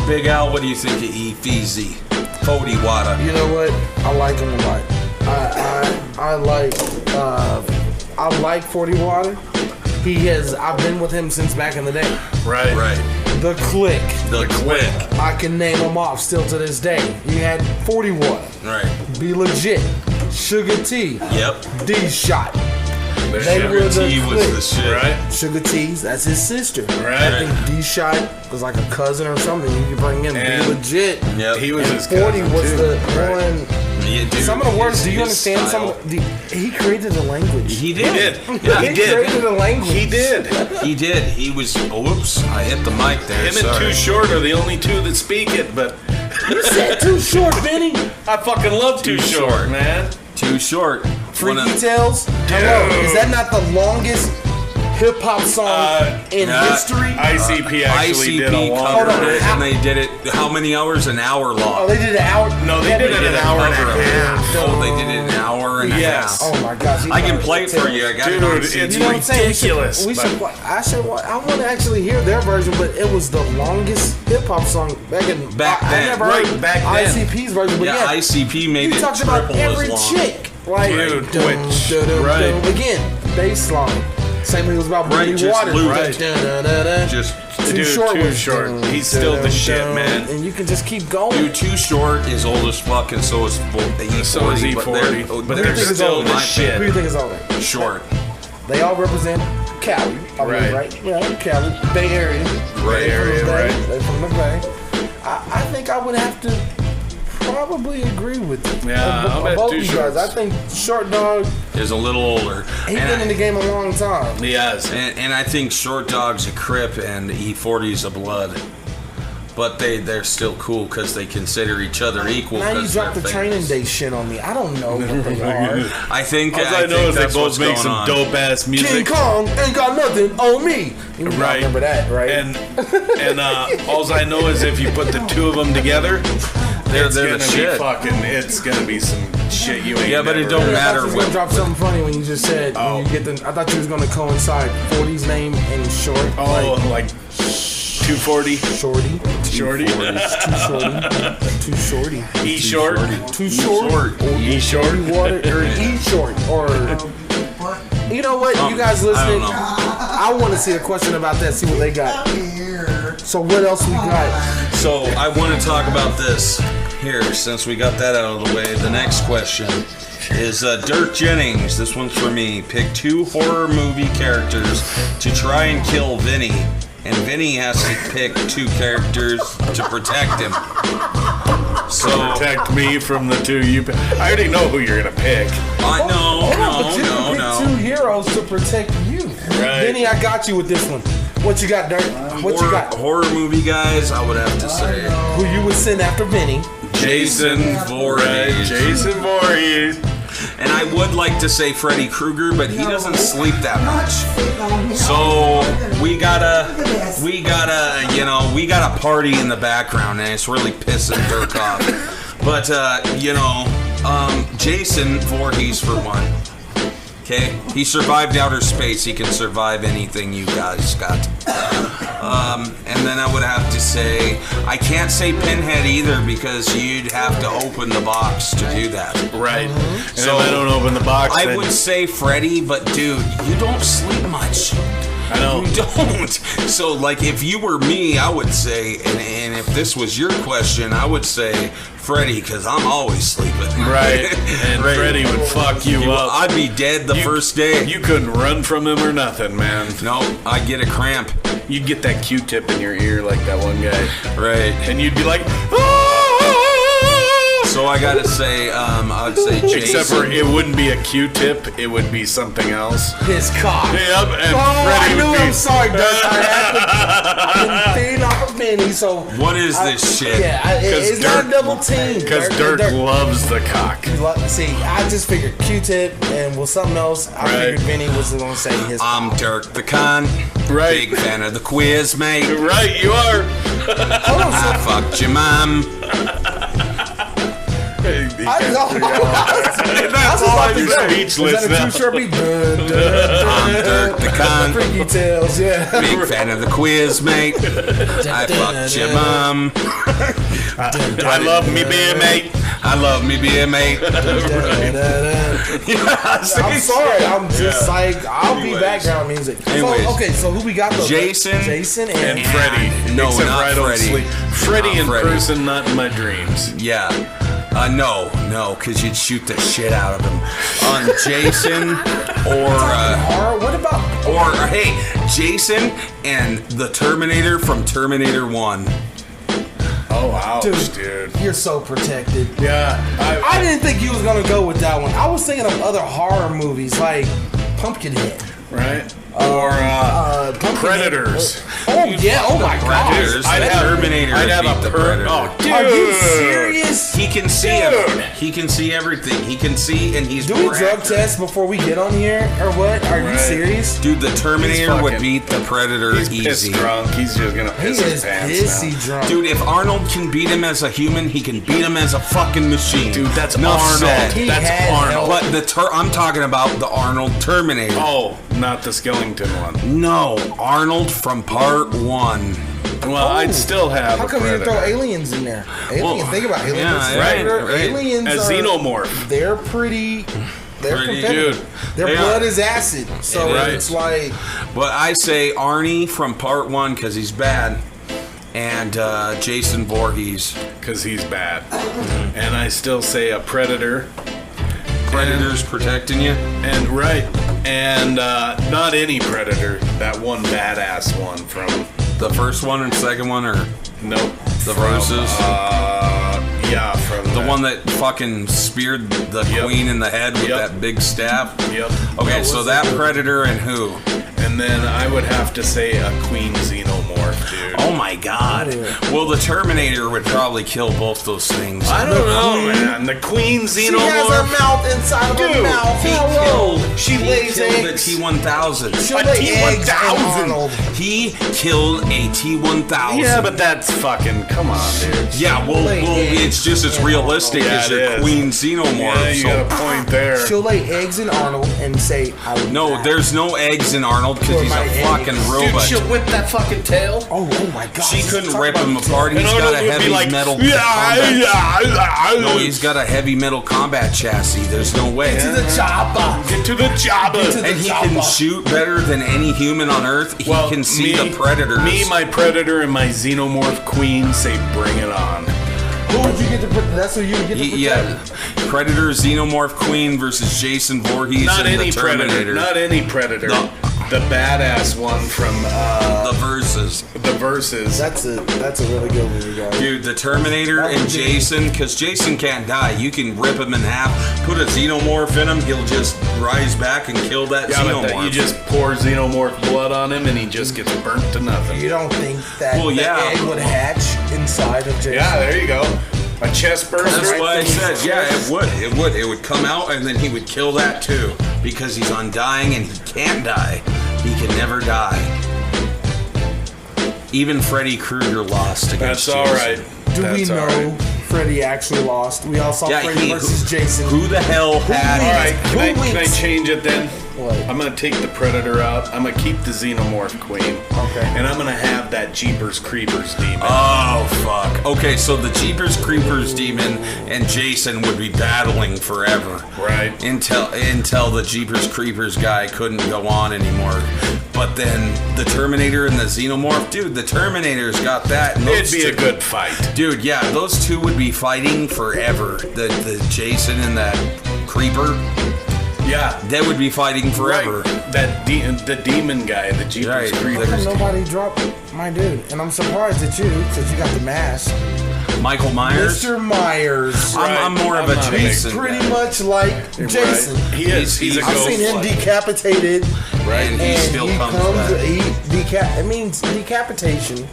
Big Al, what do you think of E-Feezy? Cody Wada. You know what? I like him a lot. I like 40 Water. I've been with him since back in the day. Right. Right. The Click. The Click. I can name them off still to this day. You had 40 Water, Right. Be Legit, Sugar T, Yep. D Shot. They Sugar were the T was Click. the shit. Right. Sugar T's, that's his sister. Right. I think D Shot was like a cousin or something. You could bring in And Be Legit. Yep. He was And his 40 cousin, was too. the Right. one. Yeah, dude, Some of the words, do you his understand style. some of the. He created a language. He He did. did. Yeah, he He did. created a language. He did. He did. He was. Oops! I hit the mic there. Him and sorry. Too Short are the only two that speak it, but You said too short, Vinny. I fucking love Too Short, man. Too short. Freaky Tales. Hello. Is that not the longest hip hop song in history? ICP actually did a ICP longer covered it, version. and they did it. How many hours? An hour long. Oh, they did an hour. No, they did it an hour and a half. Oh, they did it an hour and a Yes. half. Oh my gosh. I can play it for you. I got it on Dude, CD. it's You know what I'm saying? ridiculous. We but- should. I should. I want to actually hear their version, but it was the longest hip hop song back in. Back I then. never Right, heard back then. ICP's version, but Yeah, yeah, ICP made he it talked about triple every as long. chick. Like, Dude, dum, which- dum, dum, right. dum. Again, bass line. Same thing was about Right, Vinnie just Waters. lose Right. it. Dun, dun, dun, dun. Just Too Dude, short. Too was Short. dun, He's still dun, the shit, dun, man. And you can just keep going. Dude, Too Short is old as fuck, and so is E40. So is E40, but Who do you they're think is still older? the shit. Who do you think is older? short. They all represent Cali. I mean, Right. right? Yeah, Cali. Bay Area. Right. They from the Area, Bay. right. They from the Bay. I think I would have to probably agree with you. Yeah, I'll bet both Too you guys. Short's- I think Short Dog, Is a little older. he's been in the game a long time. He has. And I think Short Dog's a Crip and E40's a Blood. but they're still cool because they consider each other equal. Now you 'cause drop the they're Training famous. Day shit on me. I don't know what they are. I think All I know think is they that's both what's make going some on. dope ass King music. Kong ain't got nothing on me. You Right. remember that, right? And all I know is if you put the two of them together, They're it's the gonna be shit. it's gonna be some shit you ain't Yeah, but it never don't heard. matter I thought you was what- gonna drop something funny when you just said when you get the. I thought you was gonna coincide 40's name in short. Oh, like 240. Shorty. Shorty. Too shorty. Too shorty. E short. Too short. E short. Water or E short or. You know what? You guys listening? I don't know. I want to see a question about that. See what they got. So what else we got? So I want to talk about this here since we got that out of the way. The next question is Dirk Jennings. This one's for me. Pick 2 horror movie characters to try and kill Vinny, and Vinny has to pick 2 characters to protect him. So Protect me from the two you pick. I already know who you're gonna pick. I know, Hold on, but you no, can pick no. 2 heroes to protect you. Right. Vinny, I got you with this one. What you got, Dirk? What you got? Horror movie guys, I would have to say Who you would send after Vinny? Jason Voorhees. Jason Voorhees. And I would like to say Freddy Krueger, but he doesn't sleep that much. So we gotta, we got a party in the background, and it's really pissing Dirk off. But Jason Voorhees for one. Okay, he survived outer space. He can survive anything you guys got. And then I would have to say, I can't say Pinhead either because you'd have to open the box to do that. Right. And So, if I don't open the box, I then would say Freddy, but dude, you don't sleep much. I know. You don't. So, like, if you were me, I would say, and if this was your question, I would say Freddy, because I'm always sleeping. Right. And Right. Freddy would fuck you up. I'd be dead the first day. You couldn't run from him or nothing, man. No, I'd get a cramp. You'd get that Q-tip in your ear like that one guy. Right. And you'd be like, So I gotta say, I'd say Jason. except for it wouldn't be a Q-tip, it would be something else. His cock. Yep, and Oh, Freddy I knew. would be... I'm sorry, Dirk. I didn't feed off of Vinny, so. What is this shit? Yeah, 'Cause it's not Dirk- double team. Because Dirk loves the cock. See, I just figured Q-tip and with something else. I Right. figured Vinny was gonna say his. I'm Dirk the Con. Right. Big fan of the quiz, mate. Right, you are. Hold on, I fucked your mom. I know. That's all I'm Is speechless that a now. too short beat? I'm Dirk the Con. Freaky Tales, yeah. Big fan of the quiz, mate. I fucked your mom. I love me being mate. I love me being mate. I'm sorry. I'm just like I'll be Anyways. background music. Anyways. So, okay, so who we got? Though? Jason. Jason And and Freddy. No, Except not for I don't Freddy. sleep. Freddy Not in Freddy. person, not in my dreams. Yeah. No, because you'd shoot the shit out of him. On Jason or horror. What about? hey, Jason and the Terminator from Terminator 1. Oh, ouch, Dude. dude. You're so protected. Yeah. I didn't think you was gonna go with that one. I was thinking of other horror movies like Pumpkinhead. Right? Or Pumpkinhead. Predators. Oh yeah! Oh my gosh! Predators. I'd The have Terminator I'd have beat the a Predator. Oh, dude. Are you serious? He can see Dude. it. He can see everything. He can see, and he's Do we more drug accurate. test before we get on here, or what? Are you Right. serious? Dude, the Terminator He's would fucking- beat the Predator He's pissed easy. drunk. He's just gonna He piss his is pants pissy now. drunk. Dude, if Arnold can beat him as a human, he can beat him as a fucking machine. Dude, that's Enough Arnold. said. He That's had Arnold. But I'm talking about the Arnold Terminator. Oh, not the Skellington one. No, Arnold from Part 1. Well, I'd still have How a come you didn't throw Predator. aliens in there? Aliens, Well, think about aliens. yeah, right, right. Aliens A are, xenomorph. They're pretty. They're Pretty- competitive. dude, Their they blood are. is acid, so Right. it's like But I say Arnie from Part 1 because he's bad. And Jason Voorhees. Because he's bad. And I still say a Predator. Predators protecting you. And right. And not any Predator. That one badass one from... The first one and second one, or Nope. the from, Bruces. Yeah, from The one that fucking speared the Yep. queen in the head with Yep. that big staff. Yep. Okay, so that Predator and who? And then I would have to say a Queen Xenomorph, dude. Oh my God. Well, the Terminator would probably kill both those things. I don't know, man. The Queen Xenomorph. She has a mouth inside of her mouth. He lays killed the eggs. T-1000. She'll lay eggs in Arnold. He killed a T-1000. Yeah, but that's fucking. Come on, dude. Yeah, well, it's just as realistic Yeah, as it your is. Queen Xenomorph. Yeah, you got a point there. She'll lay eggs in Arnold and say, "I would No, die." there's no eggs in Arnold because For he's my a fucking eggs. Dude, robot. she'll whip that fucking tail. Oh my God! She couldn't Talk rip about him the apart. He's And got Arnold a would heavy be like, metal combat. No, No, he's got a heavy metal combat chassis. There's no way. To the chopper. Get to the chopper. Get to the And he chopper. can shoot better than any human on Earth. He can see the predators. Me, my predator, and my Xenomorph Queen say, "Bring it on." Who would you get to put? That's who you would get to protect. Yeah, Predator, Xenomorph Queen versus Jason Voorhees Not and any the Terminator. predator. Not any predator. No. The badass one from The Versus. the Versus. That's a really good one, you guys. Dude, the Terminator and Jason, because Jason can't die. You can rip him in half, put a Xenomorph in him, he'll just rise back and kill that Yeah, but Xenomorph. you just pour Xenomorph blood on him and he just gets burnt to nothing. You don't think that Well, the yeah. egg would hatch inside of Jason? Yeah, there you go. A chest burster. That's why I said, yeah, it would. It would come out and then he would kill that too. Because he's undying and he can't die. He can never die. Even Freddy Krueger lost against That's all Jason. right. Do we That's all know right. Freddy actually lost? We all saw Yeah, Freddy versus Jason. Who the hell had... All right, can Who I wins? change it then? What? I'm gonna take the Predator out. I'm gonna keep the Xenomorph Queen. Okay. And I'm gonna have that Jeepers Creepers demon. Oh, fuck. Okay, so the Jeepers Creepers demon and Jason would be battling forever. Right. Until the Jeepers Creepers guy couldn't go on anymore. But then the Terminator and the Xenomorph, dude, the Terminator's got that. And It'd those be a two- good fight. Dude, yeah, those two would be fighting forever. The Jason and that Creeper, Yeah. they would be fighting forever. Right. That the demon guy, the Jeepers Right. How Creepers. come nobody dropped my dude? And I'm surprised at you because you got the mask. Michael Myers. Mr. Myers. I'm more of I'm a not a big- Jason. Pretty guy. much like Jason. Right. He is. He's a I've I've ghost. seen him like. decapitated. Right, and he still comes back. It means decapitation.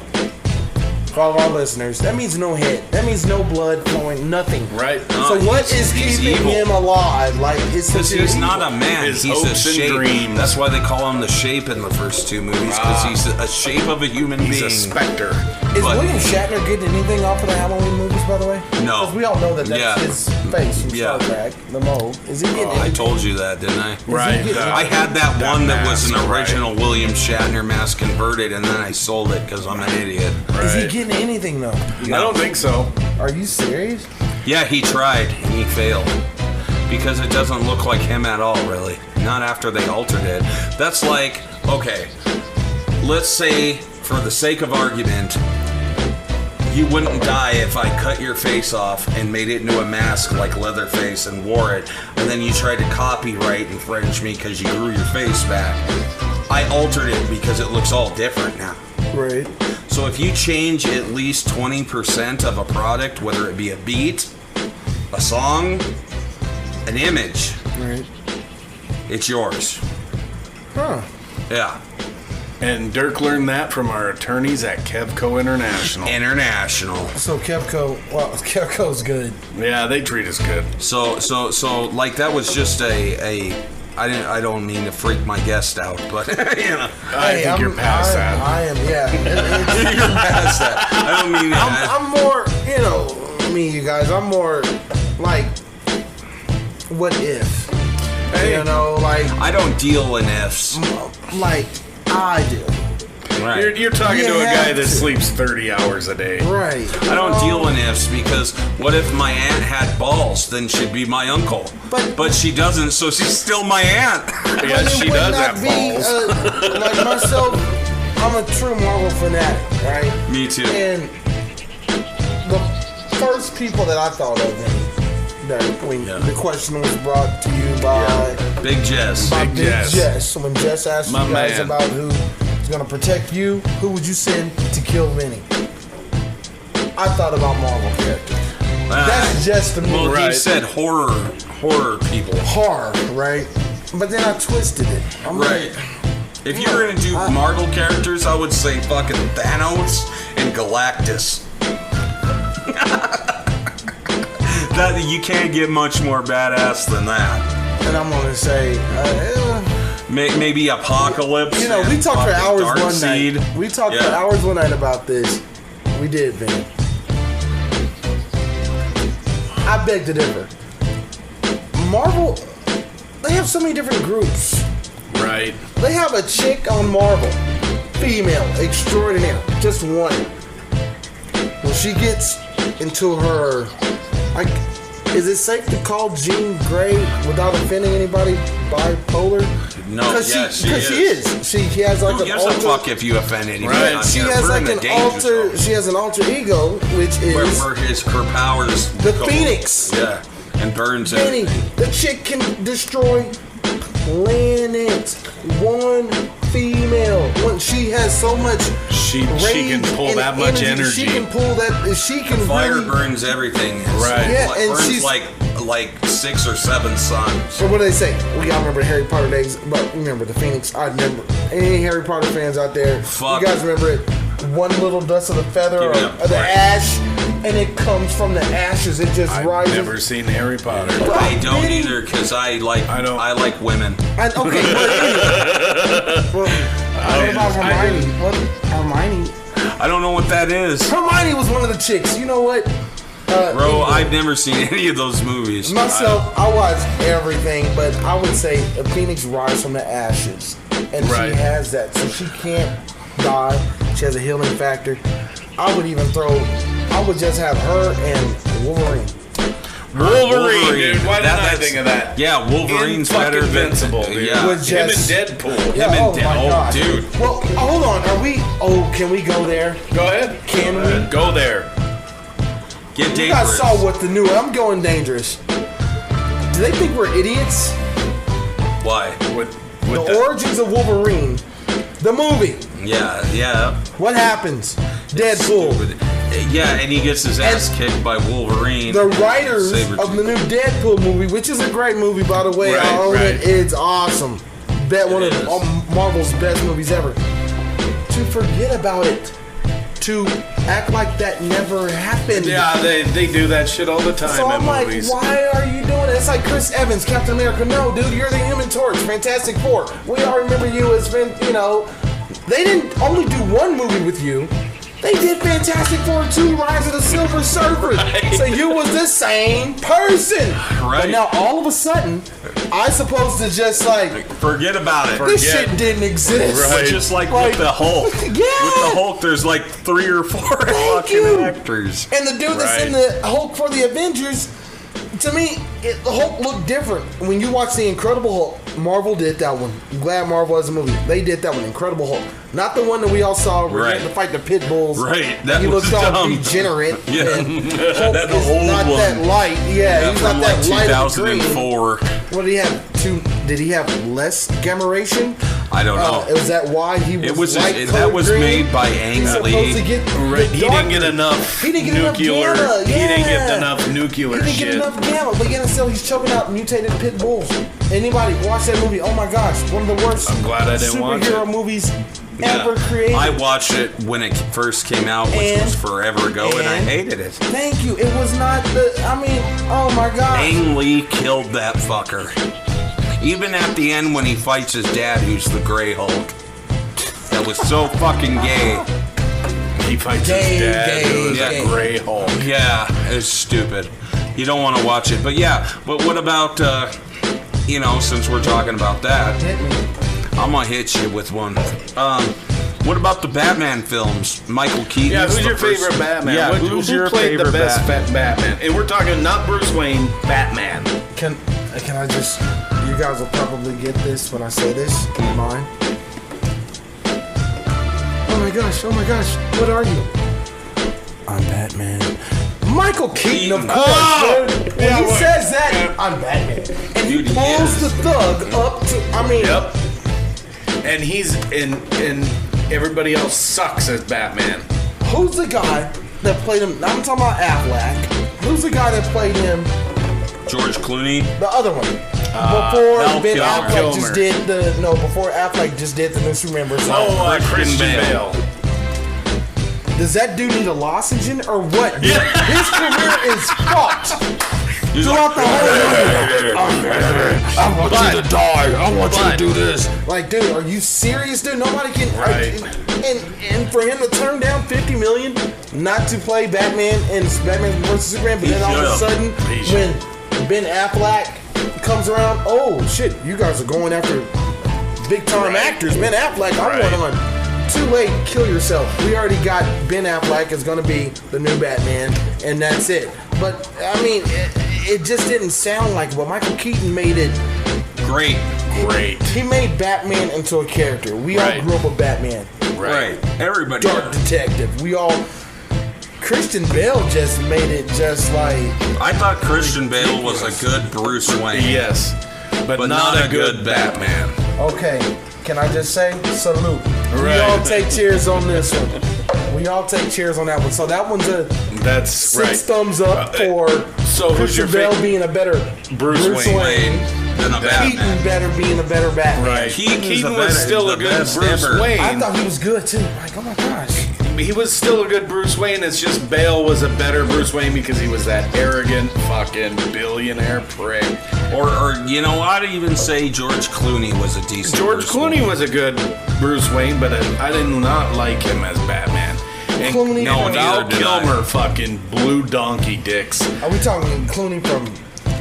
For all of our listeners, that means no head. That means no blood flowing, nothing. Right. So No, what is he's keeping evil. him alive? Like it's Because such he's an not a evil. man. His He's a hopes and shape. dreams. That's why they call him the Shape in the first two movies. Because he's a shape of a human He's being. a specter. Is but- William Shatner getting anything off of the Halloween movies, by the way? No. Because we all know that that's Yeah. his face from Yeah. Star Trek, the mold. Is he getting I anything? told you that, didn't I? Right. getting- I had that one that was an mask, right. original William Shatner mask converted, and then I sold it because I'm an idiot. Is he Right. getting anything, though? I don't think so. Are you serious? Yeah, he tried and he failed because it doesn't look like him at all, really. Not after they altered it. That's like, okay, let's say for the sake of argument, you wouldn't die if I cut your face off and made it into a mask like Leatherface and wore it, and then you tried to copyright infringe me because you grew your face back. I altered it because it looks all different now. Right. So if you change at least 20% of a product, whether it be a beat, a song, an image, Right. it's yours. Huh. Yeah. And Dirk learned that from our attorneys at Kevco International. International. So Kevco's good. Yeah, they treat us good. So like that was just I don't mean to freak my guest out, but you know. I think you're past that. I am, yeah. You're past that. I don't mean I'm more, me, you guys. I'm more like, what if? Hey. Like I don't deal in ifs. like I do. Right. You're talking You to a guy have that to. sleeps 30 hours a day. Right. I don't deal in ifs because what if my aunt had balls? Then she'd be my uncle. But she doesn't, so she's still my aunt. Yeah, But it she would does not have be, balls. like myself, I'm a true Marvel fanatic, right? Me too. And the first people that I thought of when Yeah. the question was brought to you by Big Jess. Big Jess. Jess. When Jess asked My you guys man. about who is going to protect you, who would you send to kill Vinny? I thought about Marvel characters. That's just the movie. Well, Right. he said horror people. Horror, right? But then I twisted it. I'm Right. like, If you were gonna do Marvel characters, I would say fucking Thanos and Galactus. That you can't get much more badass than that. And I'm gonna say, Maybe Apocalypse. you know, we talked for hours one Darkseid. night. We talked for Yeah. hours one night about this. We did, Vinny. I beg to differ. Marvel, they have so many different groups. Right. They have a chick on Marvel, female, extraordinaire, just one. When she gets into her, like, is it safe to call Jean Grey without offending anybody bipolar? No, Because yeah, she is. She has like Who an gives a alter. fuck if you offend anybody? Right. on She here? has We're like in the an danger alter. zone. She has an alter ego, which is Where her powers. the Phoenix. Yeah, and burns Vinny, everything. the chick can destroy planets. One female. One, she has so much. She can range pull and that much energy. She can pull that. She can Fire really. burns everything. Right. Yeah, It and burns she's- like 6 or 7 suns. So what do they say? We all remember Harry Potter days, but remember the Phoenix. I remember. Any Harry Potter fans out there? Fuck. You guys remember it? One little dust of the feather Give or me a the break. ash, and it comes from the ashes. It just I've rises. never seen Harry Potter. I don't Vinny. either because I don't. like women. Okay, but anyway. Well, what about Hermione? What Hermione? I don't know what that is. Hermione was one of the chicks. You know what? Bro, I've never seen any of those movies. Myself, I watch everything, but I would say a phoenix rise from the ashes, and Right. she has that, so she can't die. She has a healing factor. I would even I would just have her and Wolverine. Wolverine, dude. Why didn't I that's- think of that? Yeah, Wolverine's better than Invincible, dude. Yeah. Was Him and just- Deadpool. Yeah, and oh my oh, gosh. dude. Well, hold on. Are we? Oh, can we go there? Go ahead. Can Go we? ahead. Go there. Get You guys dangerous. saw what the new. I'm going dangerous. Do they think we're idiots? Why? With The origins of Wolverine, the movie. Yeah. What happens? Deadpool. Stupid. Yeah, and he gets his ass kicked by Wolverine. The writers Sabretooth. of the new Deadpool movie, which is a great movie, by the way. I Right, own right. it. It's awesome. One It of is. Marvel's best movies ever. To forget about it. To act like that never happened. Yeah, they do that shit all the time So in I'm like, movies. why are you doing it? It's like Chris Evans, Captain America. No, dude, you're the Human Torch, Fantastic Four. We all remember you as, they didn't only do one movie with you. They did Fantastic Four 2, Rise of the Silver Surfer. Right. So you was the same person. Right. But now all of a sudden, I supposed to just like, Forget about it. this Forget. shit didn't exist. But just like with the Hulk. Yeah. With the Hulk, there's like 3 or 4 fucking you. actors. And the dude that's in the Hulk for the Avengers, to me, the Hulk looked different. When you watch the Incredible Hulk, Marvel did that one. I'm glad Marvel has a movie. They did that one, Incredible Hulk. Not the one that we all saw where he had to fight the pit bulls. Right, that he was looked all dumb. degenerate. Yeah. And Hulk That is old not one. that light. Yeah, he's from not that like light of green. 2004. What did he have? Did he have less gamma ration? I don't know. Was that why he was It was light that was green? made by He's Ang supposed Lee. to get Right, he didn't get darker. enough He didn't get enough nuclear. gamma, He didn't get yeah. enough nuclear He didn't shit. get enough gamma, but yet and still he's choking out mutated pit bulls. Anybody watch that movie? Oh my gosh, one of the worst I'm glad I didn't watch superhero it. movies ever created. I watched it when it first came out, which And- was forever ago, and I and- hated it. Thank you. It was not oh my gosh. Ang Lee killed that fucker. Even at the end when he fights his dad, who's the Grey Hulk. That was so fucking gay. He fights Gay, his dad, gay, who is gay. a Grey Hulk. Yeah, it's stupid. You don't want to watch it. But yeah, but what about, since we're talking about that, Hit me. I'm going to hit you with one. What about the Batman films? Michael Keaton. Yeah, who's your favorite Batman? Yeah, Who played the best Batman? And we're talking not Bruce Wayne, Batman. Can I just? You guys will probably get this when I say this. Keep in mind. Oh my gosh! What are you? I'm Batman. Michael Keaton, of course. Oh! Dude. When Yeah, he what? says that, I'm Batman, and Dude, he he pulls is. the thug up to. Yep. And he's and everybody else sucks as Batman. Who's the guy that played him? I'm talking about Affleck. Who's the guy that played him? George Clooney. The other one. before Val Ben Kilmer. Affleck just did before Affleck just did the new Superman versus. Christian Bale. Does that dude need a lozenge in or what? Dude, his career is fucked. Throughout the whole movie. I want you to die. I want you to do this. Like, dude, are you serious, dude? Nobody can. Right. And for him to turn down $50 million not to play Batman in Batman vs Superman, but then all of a sudden when Ben Affleck comes around, oh shit, you guys are going after big time actors. Ben Affleck, I want on. Too late, kill yourself. We already got Ben Affleck is going to be the new Batman, and that's it. But I mean, it just didn't sound like it. But Michael Keaton made it Great. He made Batman into a character. We all grew up with Batman. Right. Everybody. Dark Detective. We all. Christian Bale just made it just like. I thought Christian Bale was a good Bruce Wayne. Yes, but not a good Batman. Okay, can I just say salute? We Right. all take cheers on this one. We all take cheers on that one. So that one's a That's six thumbs up for so who's your Christian Bale being a better Bruce Wayne. Than a Keaton Batman. better being a better Batman. Right. Keaton was still a good Bruce Wayne. I thought he was good too. Like, oh my gosh. He was still a good Bruce Wayne. It's just Bale was a better Bruce Wayne because he was that arrogant fucking billionaire prick. Or you know, I'd even say George Clooney was a decent George Bruce Clooney Wayne. was a good Bruce Wayne, but I did not like him as Batman. And Clooney No, from- Val neither did I. Kilmer fucking blue donkey dicks. Are we talking Clooney from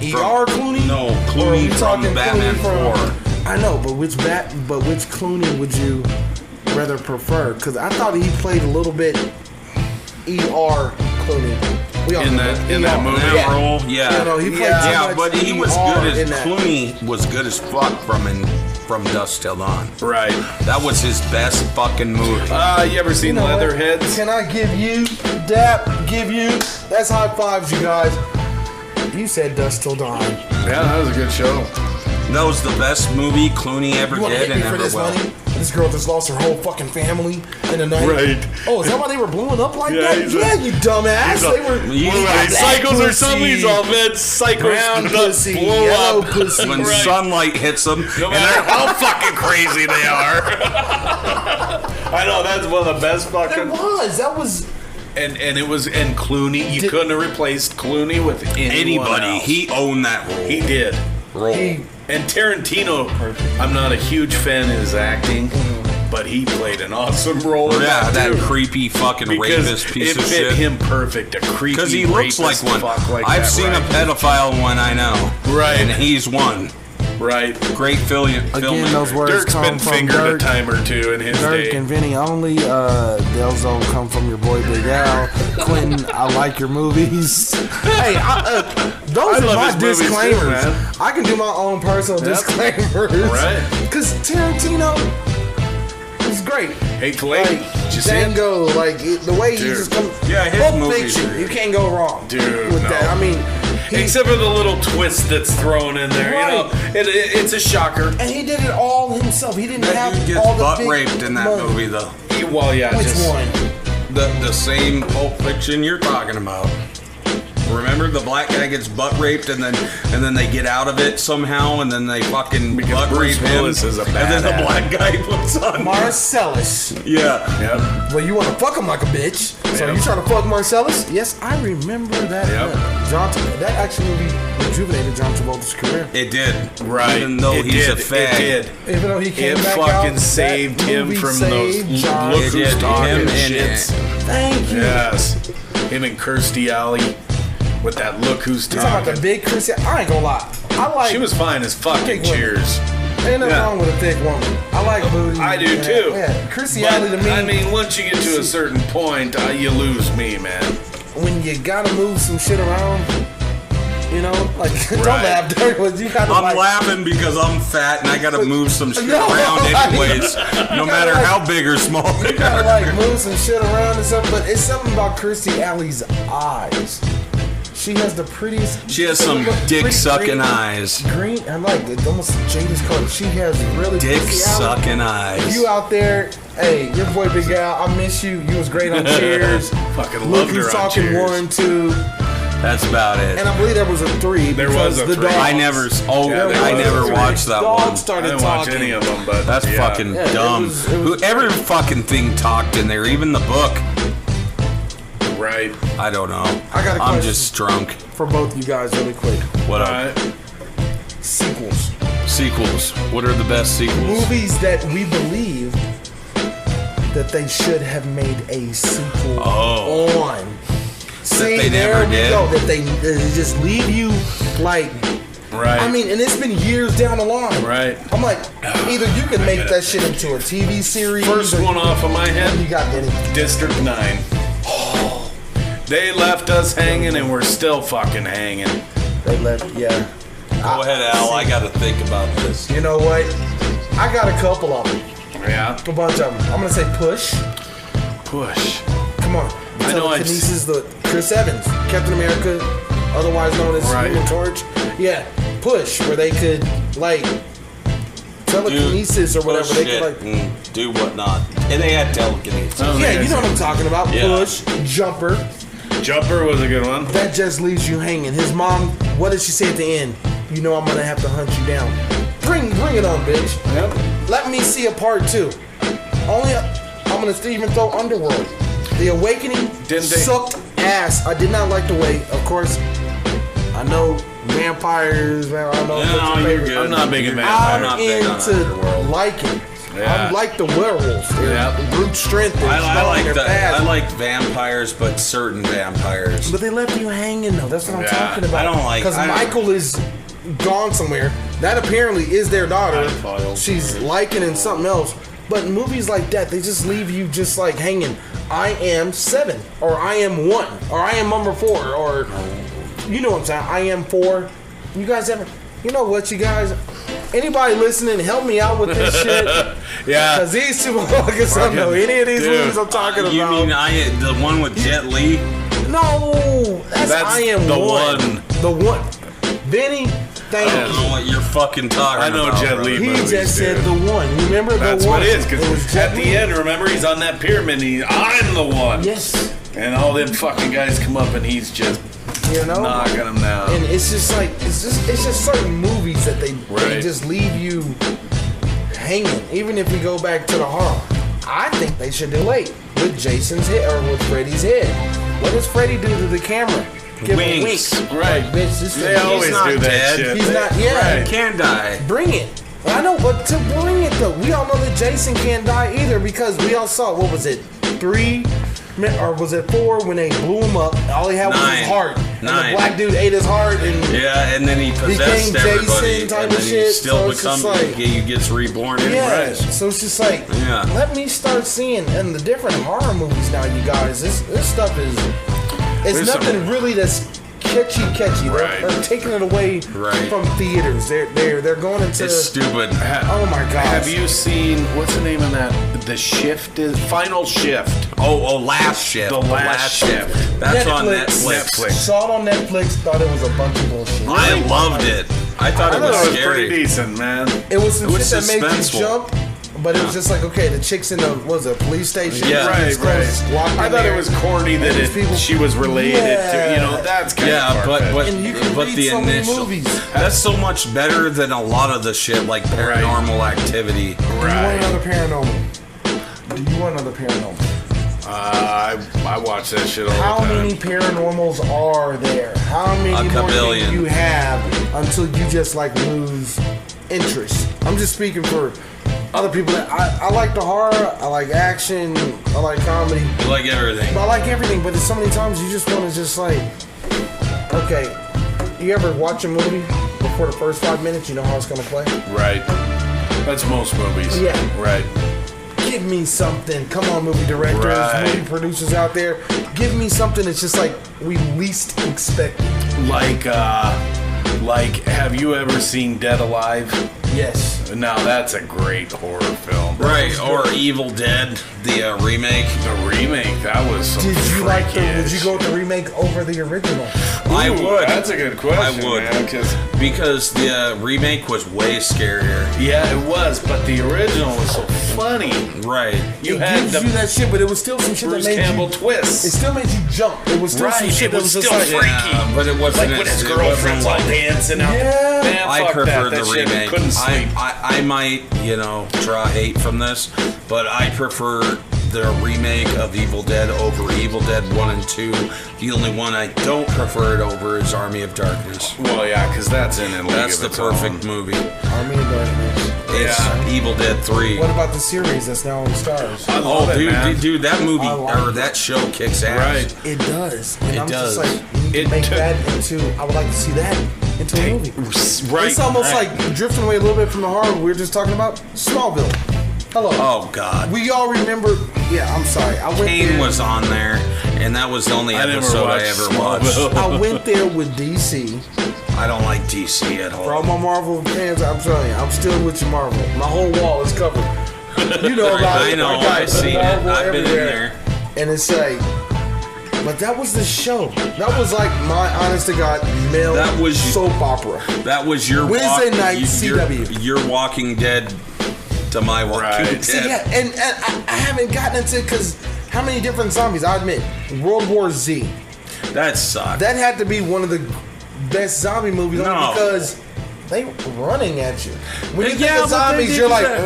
ER Clooney? No, Or are Clooney we from talking Batman Clooney 4. I know, but which Clooney would you rather prefer? Because I thought he played a little bit ER Clooney. We all In know that movie? That role, yeah. You know, he played Yeah, too much but he was ER good in as that. Clooney was good as fuck from Dusk Till Dawn. Right. That was his best fucking movie. You ever seen You know what? Leatherheads? Can I give you, that's high fives, you guys. You said Dusk Till Dawn. Yeah, that was a good show. That was the best movie Clooney ever You want to did hit me and for ever this will. money? This girl just lost her whole fucking family in the night. Right. Oh, is that why they were blowing up like Yeah, that? he's a- Yeah, you dumbass. They were. You What, got he cycles or something? He's all man, cycles Brown blow pussy, yellow up. pussy. When Right. sunlight hits them, No matter how fucking crazy they are. I know, that's one of the best That fucking... was. And Clooney, you couldn't have replaced Clooney with anyone anybody, else. he owned that role. He did. And Tarantino, I'm not a huge fan of his acting, but he played an awesome role in Yeah, that too. creepy fucking Because rapist piece it of fit shit. him perfect, a creepy Because he looks like rapist one. fuck like I've that, seen right. a pedophile one I know. Right. And he's one. Right. Great Again, those filmmaker. words Dirk's come been from fingered Dirk. a time or two in his Dirk day. and Vinny only. Those don't come from your boy Big Al. Quentin, I like your movies. Hey, those are love my his movies too, disclaimers. man. I can do my own personal disclaimers. Right. Because Tarantino is great. Hateful Eight. Like, Did you see it? Django, like the way he Dude. just comes. Yeah, his Pulp movies Fiction, are- you can't go wrong. Dude, with no. that. I mean, Except for the little twist that's thrown in there, Right. you know, it's a shocker. and he did it all himself. He didn't That have dude gets all the butt big raped in that money. movie, though. Well, yeah, Which just, one? The same Pulp Fiction you're talking about. Remember, the black guy gets butt raped, and then they get out of it somehow, and then they fucking Because butt Bruce rape him, Willis is a and then the badass. black guy puts on. Marcellus. Yeah. Yep. Well, you want to fuck him like a bitch. So Yep. you trying to fuck Marcellus? Yes, I remember that. Yep. That actually rejuvenated John Travolta's career. It did. Right. Even though it he's did. a fag. It did. Even though he came It back fucking out, saved that him movie from saved those John. look It who's did. talking Him and shits. Thank you. Yes. Him and Kirstie Alley with that look who's You talking about talking. the big Chris? I ain't gonna lie. I like. She was fine as fucking Big woman. Cheers. Ain't nothing yeah. wrong with a thick woman. I like booty. I do too. Yeah, Chrissy But, Alley to me. I mean, once you get to a certain point, you lose me, man. when you gotta move some shit around, you know, like don't Right. laugh, Dirk. But you gotta I'm like. laughing because I'm fat and I gotta move some shit No, around I- anyways, no matter like- how big or small they You gotta are. like move some shit around and stuff, but it's something about Kirstie Alley's eyes. She has the prettiest. She has some dick-sucking eyes. Green, I like it. Almost Jada's color. She has really Dick-sucking eyes. You out there, hey, your boy Big Al, I miss you. You was great on Cheers. Fucking Look loved her who's on talking Cheers. 1, 2. That's about it. And I believe there was a 3. There because was a the 3. dogs, I never. Oh, Yeah, there I was never a 3. watched that dogs one. I started didn't talking. watch any of them, but That's yeah. fucking Yeah, dumb. it was- Every fucking thing talked in there, even the book. Right. I don't know. I got a I'm question. just drunk. For both you guys, really quick. What All up? right. Sequels. Sequels. What are the best sequels? Movies that we believe that they should have made a sequel on. See, they there never we did? go. That they just leave you like. Right. I mean, and it's been years down the line. Right. I'm like, either you can make that shit into a TV series. First or one off of my you head, got any. District 9. They left us hanging and we're still fucking hanging. They left, yeah. Go ahead, Al. I got to think about this. You know what? I got a couple of them. Yeah. A bunch of them. I'm gonna say Push. Push. Come on. I know I've Telekinesis, the Chris Evans, Captain America, otherwise known as Right. Human Torch. Yeah, Push, where they could like telekinesis or whatever. Push They shit could like. and do whatnot. And they had telekinesis. Oh, Yeah, you know what I'm talking about. Yeah. Push, Jumper. Jumper was a good one. That just leaves you hanging. His mom, what did she say at the end? You know I'm gonna have to hunt you down. Bring it on, bitch. Yep. Let me see a part 2. Only I'm gonna even throw Underworld. The Awakening Didn't they- sucked ass. I did not like the way. Of course, I know vampires. Man, I don't know. No, what's your you're favorite. good. I'm not big in You're- vampires. I'm not I'm big on into Underworld. liking. Yeah. I like the werewolves. They're Yeah. brute strength. They're I strong, like they're the. fast. I like vampires, but certain vampires. But they left you hanging though. That's what I'm Yeah. talking about. I don't like- because I don't- Michael is gone somewhere. That apparently is their daughter. Filed. She's liking in something else. But movies like that, they just leave you just like hanging. I am 7, or I am 1, or I am number 4, or you know what I'm saying. I am 4. You guys ever? You know what, you guys? Anybody listening, help me out with this shit. Yeah. Because these two motherfuckers don't know any of these Dude. movies I'm talking You about. mean the one with Jet Li? No, that's I am the one. one. The one. Vinny, thank I don't know you. what you're fucking talking I know about. Jet bro. Li. He movies, just dude. said the one. Remember That's the one? what it is, It was because Jet at the Li. end, remember, he's on that pyramid and I'm the one. Yes, And all them fucking guys come up and he's just you know. knocking them down. And it's just like it's just certain movies that they Right. just leave you hanging. Even if we go back to the horror, I think they should delay with Jason's head or with Freddy's head. What does Freddy do to the camera? Give him a wink. Winks. Right. Like, bitch, this They thing- always not do that dead. shit. He's not. Yeah. He can die. Bring it. I know, but to bring it though, we all know that Jason can't die either because we all saw, what was it, 3 or was it 4 when they blew him up? All he had was 9. his heart, and 9. the black dude ate his heart, and Yeah, and then he possessed Became everybody, Jason type and of then he shit, still so it's becomes. just like- He gets reborn. yeah. anyway. So it's just like, Yeah. let me start seeing in the different horror movies now, you guys. This stuff is, it's There's nothing some- really that's catchy. Right. They're taking it away Right. from theaters. They're going into. It's stupid. Oh my god. Have you seen, what's the name of that? The Shift is Final Shift. Oh, Last Shift. The Last Shift. That's on Netflix. Netflix. Saw it on Netflix. Thought it was a bunch of bullshit. I loved it. I thought I it thought was it was scary. pretty decent, man. It was some It was shit that made you suspenseful. jump, but it was just like, okay, the chicks in the police station. Yeah. Right, right. I thought it was corny that These people- she was related to, you know, that's kind Yeah, of but And you can read the so many initial. movies. That's so much better than a lot of the shit like Paranormal Activity. Do you want right. another paranormal? Do you want another paranormal? I watch that shit all How the time. many paranormals are there? How many A more kabillion. can you have until you just like lose interest? I'm just speaking for other people. That I like the horror, I like action, I like comedy. You like everything. I like everything, but there's so many times you just want to just like, okay, you ever watch a movie before the first 5 minutes, you know how it's going to play? Right. That's most movies. Yeah. Right. Give me something. Come on, movie directors, Right. movie producers out there. Give me something that's just like we least expect. Like, have you ever seen Dead Alive? Yes. Now that's a great horror film. Right, or Evil Dead, the remake. The remake, that was some Did you like the? freaky Would you ish. go with the remake over the original? I Ooh, would. That's a good question. I would. man, 'cause- Because the remake was way scarier. yeah, it was, but the original was so funny. Right. You It had gives the you that shit, but it was still some shit Bruce that made Campbell you. twist. It still made you jump. It was still some Right, shit it that was was just still like. freaky. Yeah, but it wasn't. Like when his it girlfriend's all wasn't like- dancing out. Yeah. Man, I fuck prefer that the shit. remake. Couldn't sleep. I might, draw hate from this, but I prefer the remake of Evil Dead over Evil Dead 1 and 2. The only one I don't prefer it over is Army of Darkness. Well, yeah, because that's in a league That's of the its perfect own. movie. Army of Darkness. It's Yeah. Evil Dead 3. What about the series that's now on Stars? I Oh, love it, man. dude, that movie I like or it. that show kicks ass. Right. It does. And It I'm does. just like, you need It to make took- that into. I would like to see that into a movie. Right. It's almost right. like drifting away a little bit from the horror we were just talking about. Smallville. Hello. Oh God. We all remember. Yeah, I'm sorry. I went Kane there. was on there, and that was the only I never episode I watched ever watched. Smallville. I went there with DC. I don't like DC at For all all. my Marvel fans, I'm telling you, I'm still with you, Marvel. My whole wall is covered. You know about it. I know. got I've seen it. Marvel I've been in everywhere. there. And it's like, but that was the show. That was like my honest to God male That was- soap opera. That was your Wednesday night your- CW. Your Walking Dead to my Walking Right. Dead. See, yeah, and I haven't gotten into because how many different zombies? I admit, World War Z. That sucked. That had to be one of the best zombie movies only No. because they running at you. When you Yeah, think of but they zombies, did you're like, that.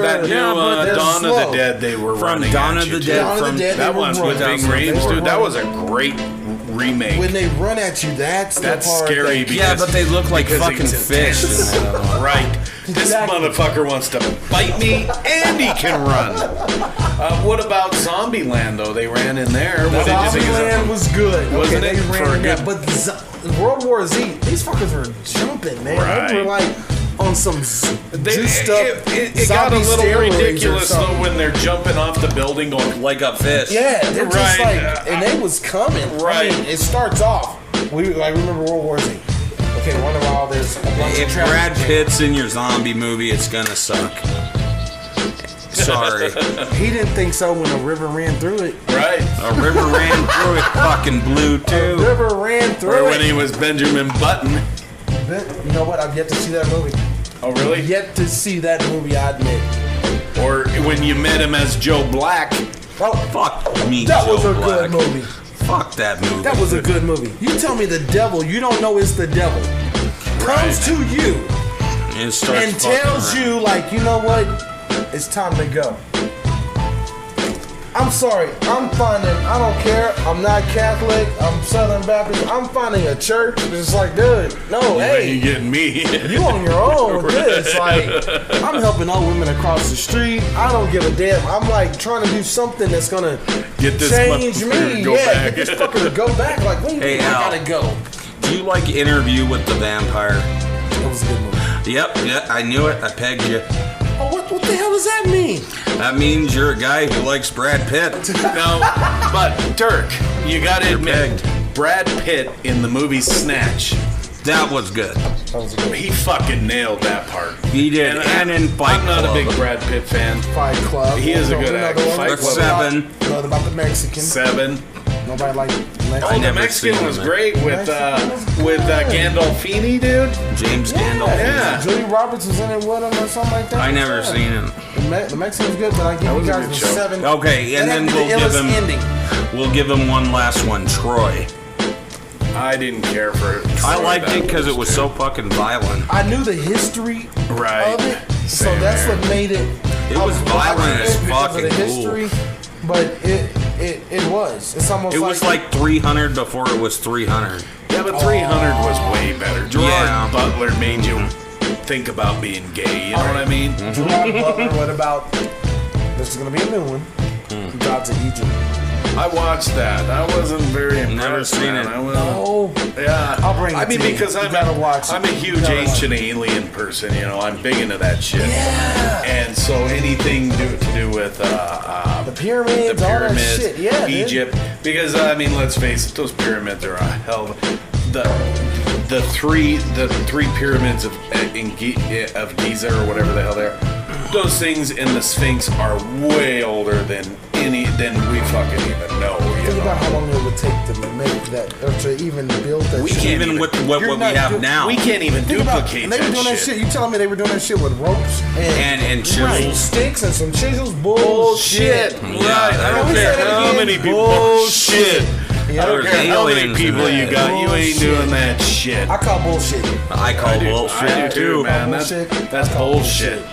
That new Yeah, but they're Dawn of slow. the Dead they were From running Dawn at of you, the too. Dead. Dawn of the from Dead, That they one's were with running. Big Raves, They were dude. That running. was a great remake. When they run at you, that's That's the part scary that- Yeah, but they look like because fucking it's fish. intense. Right. This Exactly. motherfucker wants to bite me and he can run. What about Zombieland, though? They ran in there. What did you think of Zombieland that? was good. Wasn't okay, it? they For ran a in that, good- but World War Z, these fuckers were jumping, man. Right. They were like on some juiced up It got a zombie little steroids or ridiculous, though, something. when they're jumping off the building going, Like a fish. Yeah, they're just Right. like, and they was coming. Right. I mean, it starts off. I remember World War Z. Okay, one of all there's a bunch If of traffic Brad jam. Pitt's in your zombie movie, it's gonna suck. Sorry. He didn't think so when a river ran through it. right. A river ran through it, fucking blue A too. river ran Or through when it. he was Benjamin Button. You know what? I've yet to see that movie. Oh, really? Yet to see that movie, I admit. Or when you met him as Joe Black. Oh, Fuck me, that Joe was a Black. good movie. Fuck that movie. That was a good movie. You tell me the devil, you don't know it's the devil, comes to you and starts and fucking tells around. you, like, you know what? It's time to go. I'm sorry. I'm finding, I don't care. I'm not Catholic. I'm Southern Baptist. I'm finding a church. It's like, dude, no, You hey. getting me? You on your own with this. Like, I'm helping old women across the street. I don't give a damn. I'm like trying to do something that's gonna Get this change motherfucker me. to go Yeah, back. get this fucker to go back. Like, what do you Hey, mean I Al. gotta go? Do you like Interview with the Vampire? That was a good movie. Yep, I knew it. I pegged you. Oh, what the hell does that mean? That means you're a guy who likes Brad Pitt. No, but Dirk, you gotta You're admit, pegged. Brad Pitt in the movie Snatch, That was good. That was a good he fucking nailed that part. He did, and in Fight I'm not Club. a big Brad Pitt fan. Fight Club. He is a good Another actor. one. Fight That's Club. seven. Another about the Mexican. 7. Nobody liked Oh, I the never Mexican seen was him. great with Mexican was good. Gandolfini, dude. James Gandolfini. Yeah. Julie Roberts was in it with him or something like that. I never Yeah. seen him. The Mexican was good, but I give That you was a guys good the show. 7. Okay, and That then had to be we'll the give illest him ending. we'll give him one last one. Troy. I didn't care for it. I liked it because it was so fucking violent. I knew the history Right. of it, so Same that's here. what made it. It I was violent watching as it because of the fucking cool. history, but it was. It's almost It was like 300 before it was 300. Yeah, but 300 was way better. Gerard Yeah. Butler made you think about being gay. You know what I mean? Gerard Butler. What about? This is gonna be a new one. Hmm. Gods of Egypt. I watched that. I wasn't very impressed. Never seen man. it. I was, Oh, yeah, I'll bring it I mean, to you. because You I'm gotta watch it. I'm a You huge gotta watch ancient alien person. You know, I'm big into that shit. yeah. And so anything to do with The pyramids, all that shit. Yeah, dude. Egypt. Because I mean, let's face it, those pyramids are a hell of the three pyramids of Giza or whatever the hell they are. Those things in the Sphinx are way older than we fucking even know. Think about how long it would take to make that, or to even build that. We can't even with what we have now. We can't even duplicate and they were doing that shit. You telling me they were doing that shit with ropes and chisels, sticks, and some chisels? Bullshit. Right. I don't care how many people. Bullshit. I don't care how many people you got. You ain't doing that shit. I call bullshit. I call bullshit. I do too, man. That's bullshit.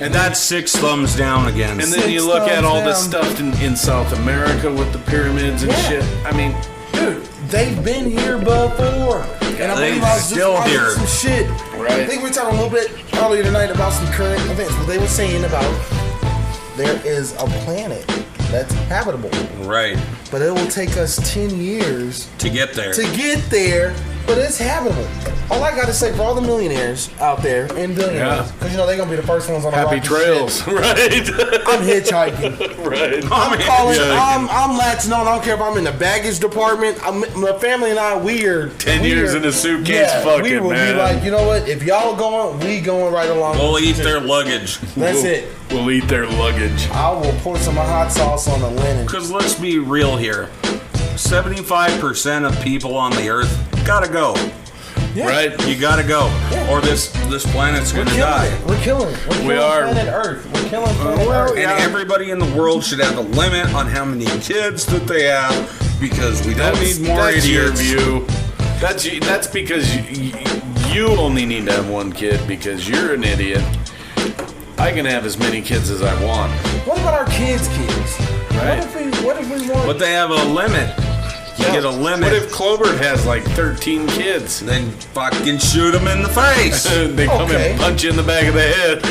And that's 6 thumbs down again. And then you look at all this stuff in South America with the pyramids and shit. I mean, dude, they've been here before. And I believe I was still just here. Some shit. Right. I think we were talking a little bit earlier tonight about some current events. What they were saying about there is a planet that's habitable. Right. But it will take us 10 years to get there. But it's habitable. All I gotta say for all the millionaires out there and billionaires, because you know they're gonna be the first ones on the happy rocket trails, ship. right? I'm hitchhiking. Right. I'm calling. I'm latching on. I don't care if I'm in the baggage department. My family and I, we are 10 years in a suitcase. Fucking we will man. be like, you know what? If y'all going, we going right along. We'll eat their luggage. That's it. We'll eat their luggage. I will pour some hot sauce on the linen. Because let's be real here. 75% of people on the earth gotta go. Yeah. Right? You gotta go. Yeah. Or this planet's gonna die. We're killing it. We're killing planet Earth. We're killing planet Earth. And everybody in the world should have a limit on how many kids that they have, because we don't need more that's idiots. Your view. That's because you only need to have one kid because you're an idiot. I can have as many kids as I want. What about our kids? Right. What if we want? But they have a limit. You get a limit. What if Clover has like 13 kids? Then fucking shoot them in the face. They come and punch you in the back of the head.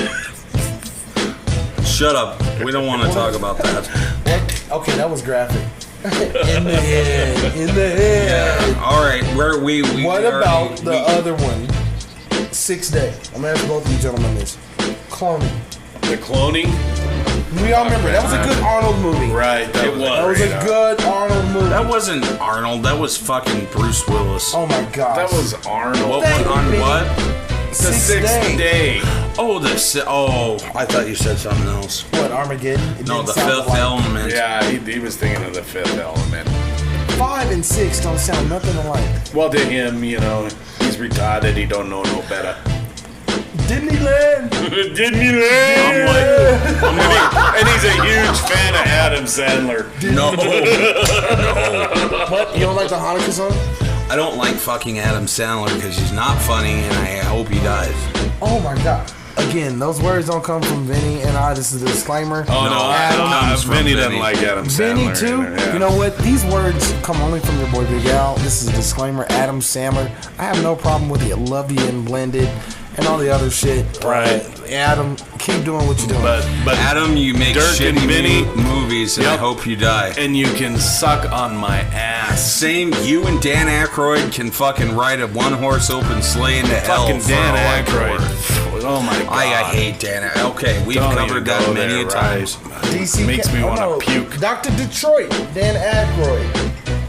Shut up. We don't want to talk about that. What? Okay, that was graphic. In the head. In the head. Yeah. All right. What about the other one? 6 Day. I'm gonna ask both of you gentlemen this. Cloning. The cloning? We all remember that was a good Arnold movie. Right. It was. That was a good Arnold movie. That wasn't Arnold. That was fucking Bruce Willis. Oh my god. That was Arnold. What went on what? The sixth day. Oh, I thought you said something else. What, Armageddon? No, the Fifth Element. Yeah, he was thinking of the Fifth Element. 5 and 6 don't sound nothing alike. Well, to him, you know, he's retarded. He don't know no better. Disneyland. Disneyland. And he's a huge fan of Adam Sandler. No. What? You don't like the Hanukkah song? I don't like fucking Adam Sandler because he's not funny, and I hope he dies. Oh my god. Again, those words don't come from Vinny and I. This is a disclaimer. Oh no, Vinny doesn't like Adam Sandler. Vinny too? Either, yeah. You know what? These words come only from your boy Big Al. This is a disclaimer. Adam Sandler. I have no problem with you. Love you and blended and all the other shit. Right. Adam, keep doing what you're doing. But Adam, you make Dirk and shitty Vinny, movies, and I hope you die. And you can suck on my ass. Same, you and Dan Aykroyd can fucking ride a one-horse open sleigh into hell. Fucking Dan Aykroyd. Oh my god. I hate Dan Aykroyd. Okay, we've covered that many times. DC makes me want to puke. Dr. Detroit, Dan Aykroyd.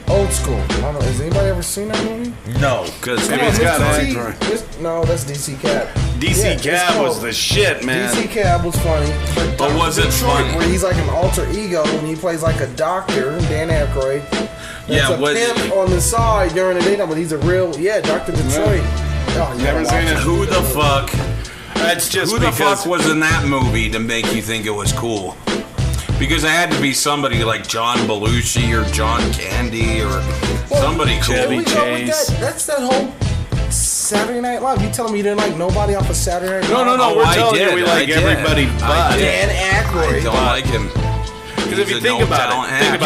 Old school. I don't know. Has anybody ever seen that movie? No, because it's got Aykroyd. No, that's DC Cab. DC Cab was the shit, man. DC Cab was funny. But was it funny? Where he's like an alter ego and he plays like a doctor, Dan Aykroyd. That's a pimp on the side during the daytime, but he's a real, Dr. Detroit. Oh, never seen it. Who the fuck? That's just who the fuck was in that movie to make you think it was cool? Because it had to be somebody like John Belushi or John Candy or somebody cool. Chevy Chase. That's that whole Saturday Night Live. You telling me you didn't like nobody off of Saturday Night Live? No, we're telling you we like everybody but Dan Aykroyd. I don't like him. Because if you think about it,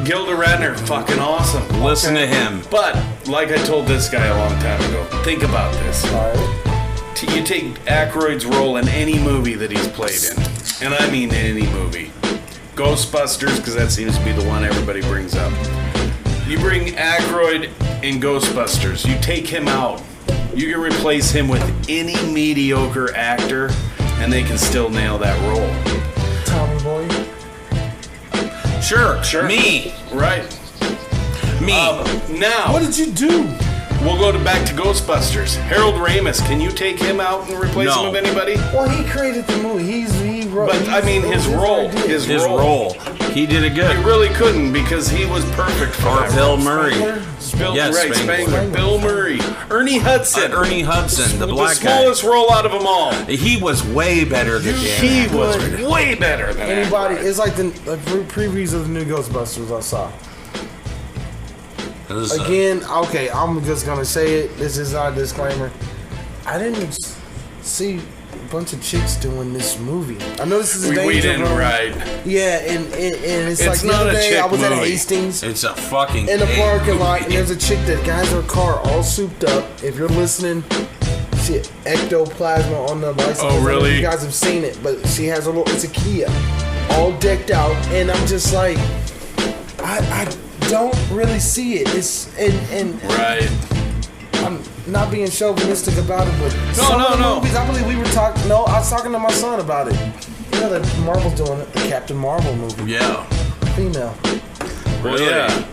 Gilda Radner, fucking awesome. Listen to him. But, like I told this guy a long time ago, think about this. All right. You take Aykroyd's role in any movie that he's played in, and I mean any movie. Ghostbusters, because that seems to be the one everybody brings up. You bring Aykroyd in Ghostbusters, you take him out, you can replace him with any mediocre actor, and they can still nail that role. Tommy Boy. Sure. Me. Right. Me. Now. What did you do? We'll go back to Ghostbusters. Harold Ramis, can you take him out and replace him with anybody? Well, he created the movie. He wrote. But I mean, his role. His role. He did it good. He really couldn't because he was perfect for Or that Bill role. Murray. Yes, Right, Spangler. Bill Murray. Ernie Hudson. Ernie Hudson, the black The smallest role out of them all. guy. He was way better than Dan. He was way better than Anybody? Aykroyd. It's like the previews of the new Ghostbusters I saw. Again, okay, I'm just gonna say it. This is our disclaimer. I didn't see a bunch of chicks doing this movie. I know this is a danger We didn't, room. right. Yeah, and it's like the not other a day chick I was at movie. Hastings It's a fucking in the gay parking lot, movie. and there's a chick that guys her car all souped up. If you're listening, she ectoplasma on the license. Oh, I don't know if really? You guys have seen it, but she has a little. It's a Kia, all decked out, and I'm just like, I don't really see it. It's and Right. I'm not being chauvinistic about it, but No, some of the no. movies, I believe we were talking. No, I was talking to my son about it. You know that Marvel's doing it, the Captain Marvel movie, Yeah. female. Really? Yeah.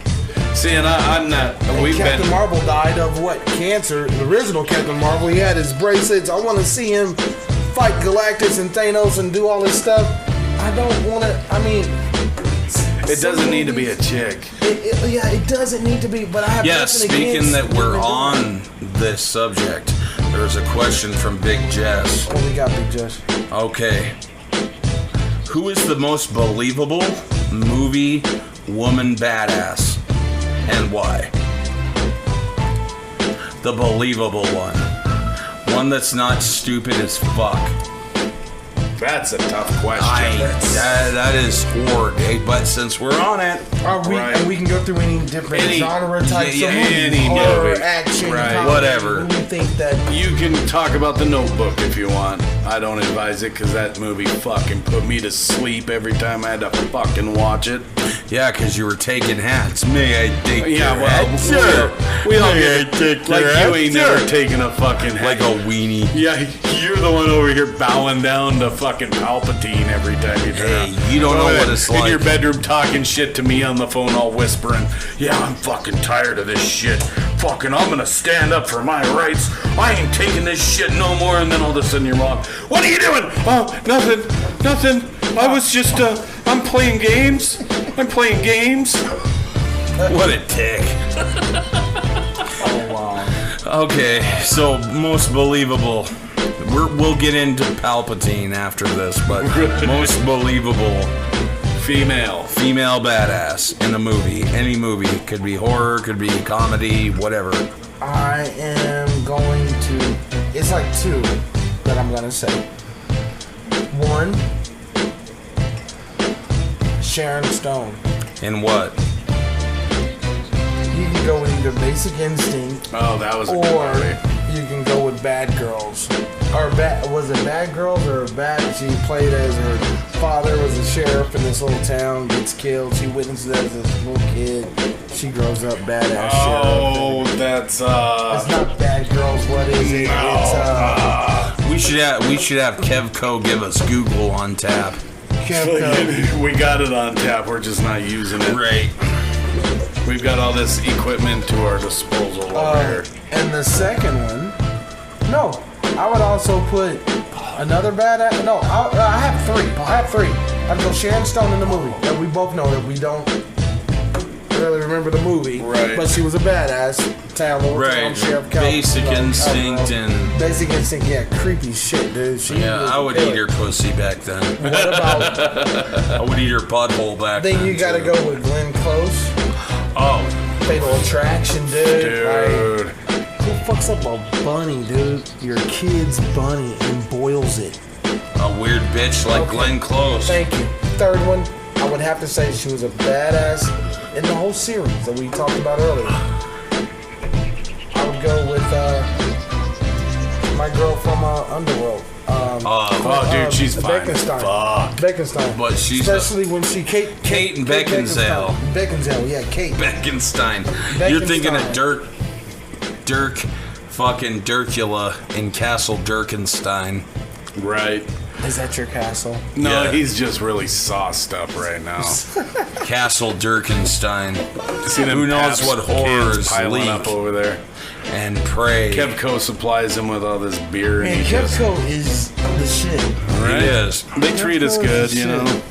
See, and I'm not. We've Captain been. Marvel died of what? Cancer. The original Captain Marvel, he had his bracelets. I want to see him fight Galactus and Thanos and do all this stuff. I don't want to. I mean, It doesn't need to be a chick. It doesn't need to be. But I have Yeah, nothing speaking against that we're what they're doing. on this subject, there's a question from Big Jess. What we got, Big Jess? Okay. Who is the most believable movie woman badass and why? The believable one. One that's not stupid as fuck. That's a tough question. That is hard, eh? But since we're on it, Right. And we can go through any different Any- genre types yeah, of movies, any horror, movie. action, Right. comedy, Whatever. We think that You can talk about The Notebook if you want. I don't advise it because that movie fucking put me to sleep every time I had to fucking watch it. yeah, because you were taking hats. May I take Yeah, your well, hat, sir? we all May I get take like your you hat, ain't sir? never taken a fucking hat. Like a weenie. Yeah, you're the one over here bowing down to fucking Palpatine every time you turn. Hey, you don't know what it's in like. your bedroom talking shit to me on the phone, all whispering. Yeah, I'm fucking tired of this shit. Fucking, I'm gonna stand up for my rights. I ain't taking this shit no more. And then all of a sudden you're wrong. What are you doing? Oh, nothing. I was just, I'm playing games. What a dick. oh wow. Okay, so most believable. We'll get into Palpatine after this, but most believable Female. female badass in a movie. Any movie. Could be horror, could be comedy, whatever. I am going to. It's like two that I'm gonna say. One, Sharon Stone. In what? You can go with either Basic Instinct Oh, that was a good or movie. you can go with Bad Girls. Or was it Bad Girls or Bad? She played as her father was a sheriff in this little town, gets killed. She witnesses as this little kid. She grows up badass Oh, sheriff. that's It's not Bad Girls. What is it? It's We should have Kevco give us Google on tap. Kevco. We got it on tap. We're just not using it. Right. We've got all this equipment to our disposal over here. And the second one, no, I would also put another badass. No, I have three. I'd go Sharon Stone in the movie that we both know that we don't really remember the movie, Right. but she was a badass. Town, Right. Sheriff Basic Instinct and Basic Instinct, yeah, creepy shit, dude. She yeah, was I would a eat killer. your pussy back then. What about? I would eat your butthole back then. Then you gotta too. go with Glenn Close. Oh, Fatal Attraction, dude. Dude. Like, who fucks up a bunny, dude? Your kid's bunny and boils it. a weird bitch like Okay. Glenn Close. Thank you. Third one, I would have to say she was a badass in the whole series that we talked about earlier. I would go with my girl from Underworld. Dude, she's fine. Beckenstein. Fuck. Beckenstein. But she's especially when she Kate and Beckinsale. Beckinsale, yeah, Kate. Beckenstein. You're thinking of Dirk, fucking Dirkula in Castle Dirkenstein. Right. Is that your castle? No, Yeah. he's just really sauced up right now. Castle Dirkenstein. See them Who knows Pabst what cans horrors piling leak? up over there. and pray. Kevco supplies him with all this beer. Man, And he just, Kevco is the shit. right? It is. They treat us Kevco good, is you the know. shit.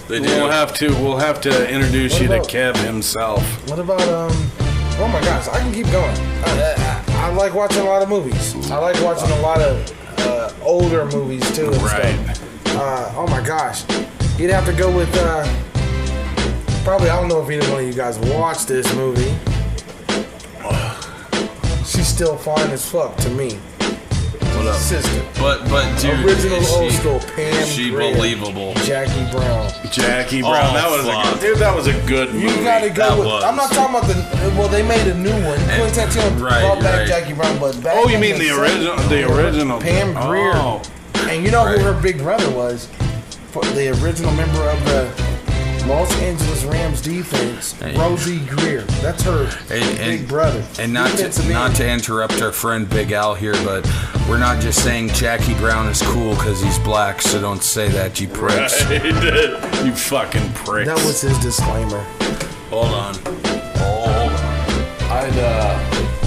They do. We'll have to introduce What you to about- Kev himself. What about oh my gosh, I can keep going. I like watching a lot of movies. I like watching a lot of older movies too and Right. stuff. Oh my gosh, you'd have to go with probably. I don't know if any one of you guys watched this movie. She's still fine as fuck to me. What up? Sister. But dude, Original is old she- school Pam She Grier, believable. Jackie Brown. Jackie Brown. Oh, that was fuck. a good, dude. That was a good movie. You gotta go That with. was. I'm not talking about the. Well, they made a new one. Quentin Tarantino right, brought back right. Jackie Brown, but back Oh, you in mean the original? The original. Pam Grier. Oh. And you know Right. who her big brother was? The original member of the Los Angeles Rams defense, Hey. Rosie Greer. That's her big brother. And not Defensive to end. interrupt our friend Big Al here, but we're not just saying Jackie Brown is cool because he's black, so don't say that, you pricks. You fucking pricks. That was his disclaimer. Hold on. I'd,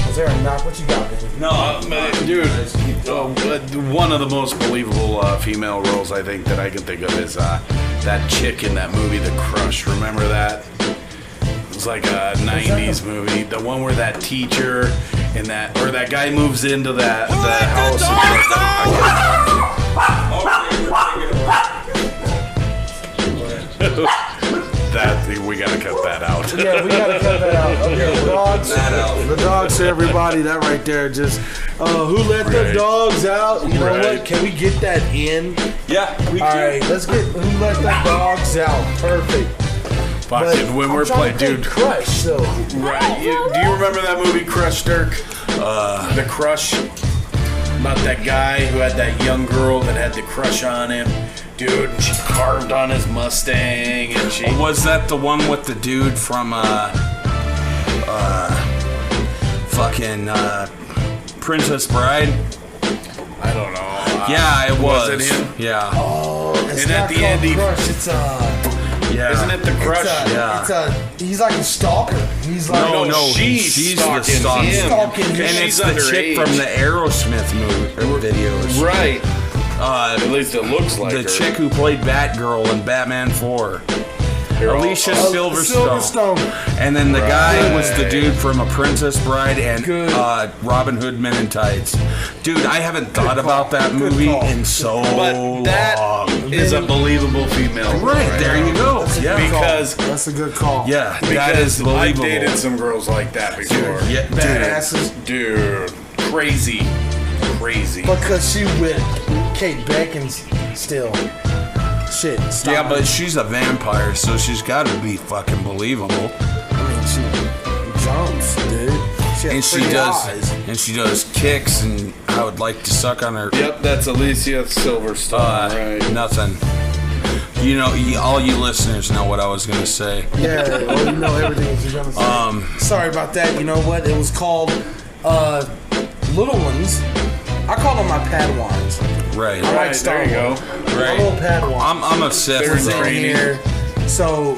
Was there a knock? What you got, baby? No, dude, one of the most believable female roles I think that I can think of is that chick in that movie, The Crush. Remember that? It was like a 90s movie. The one where that teacher and that guy moves into that house. We gotta cut that out. Yeah, we gotta cut that out. Okay, the dogs. That out. The dogs to everybody. That right there. Just who let the Right. dogs out? You know Right. what? Can we get that in? Yeah, we All right, let's get who let the dogs out. Perfect. Fucking when we're playing, dude. Crush. So Right. Do you remember that movie Crush, Dirk? The Crush? About that guy who had that young girl that had the crush on him. Dude, and she carved on his Mustang and she... Was that the one with the dude from fucking Princess Bride? I don't know. Yeah, it was. Was it him? Yeah. it's And at not the called end he- Crush. It's Yeah. Isn't it The Crush? Yeah. he's like a stalker. He's like No, she's she's the stalking stalker. him. Stalking him. And it's She's the chick underage. from the Aerosmith videos. Right. At least it looks like The her. chick who played Batgirl in Batman 4. Alicia Silverstone. Silverstone. And then the guy was the Right. dude from A Princess Bride and Good. Robin Hood Men in Tights. Dude, I haven't thought about that Good movie call. in so But that long. is a believable female. role Right, there you go. That's a Yeah. good call. Because- That's a good call. Yeah, that Because is believable. I've dated some girls like that before. Yeah, Badasses. Dude, crazy. Because she with Kate Beckinsale. Shit. Stop. Yeah, but she's a vampire, so she's got to be fucking believable. I mean, she jumps, dude. She has And she pretty does, eyes. and she does kicks, and I would like to suck on her. Yep, that's Alicia Silverstone. Right. Nothing. You know, all you listeners know what I was gonna say. Yeah, well, you know everything that you're gonna say. Sorry about that. You know what? It was called Little Ones. I call them my Padawans. Right. I like Right, Star there you Wars. go. My Right. little Padawan. I'm a Sith. They're in though. training. Here. So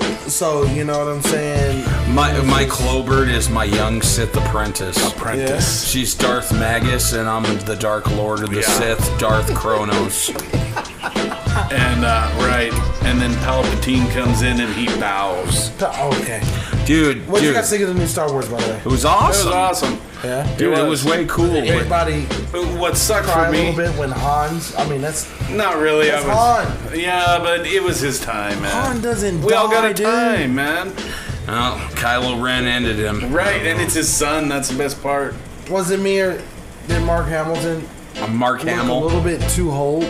you know what I'm saying? My Clobert is my young Sith apprentice. Apprentice. She's Darth Magus, and I'm the Dark Lord of the Sith, Darth Kronos. And right, and then Palpatine comes in and he bows. Okay. Dude, What do you dude, guys think of the new Star Wars, by the way? it was That was awesome. awesome. Yeah. Dude, it was way cool. but- Everybody What sucked cry for a little me? bit when Hans. I mean, that's Not really. That's I was. Han. Yeah, but it was his time, man. Han doesn't We all got die, a dude. time, man. Oh, Kylo Ren ended him. Right, and it's his son. That's the best part. Was it me or did Mark Hamilton Mark look a Hamill, little bit too old?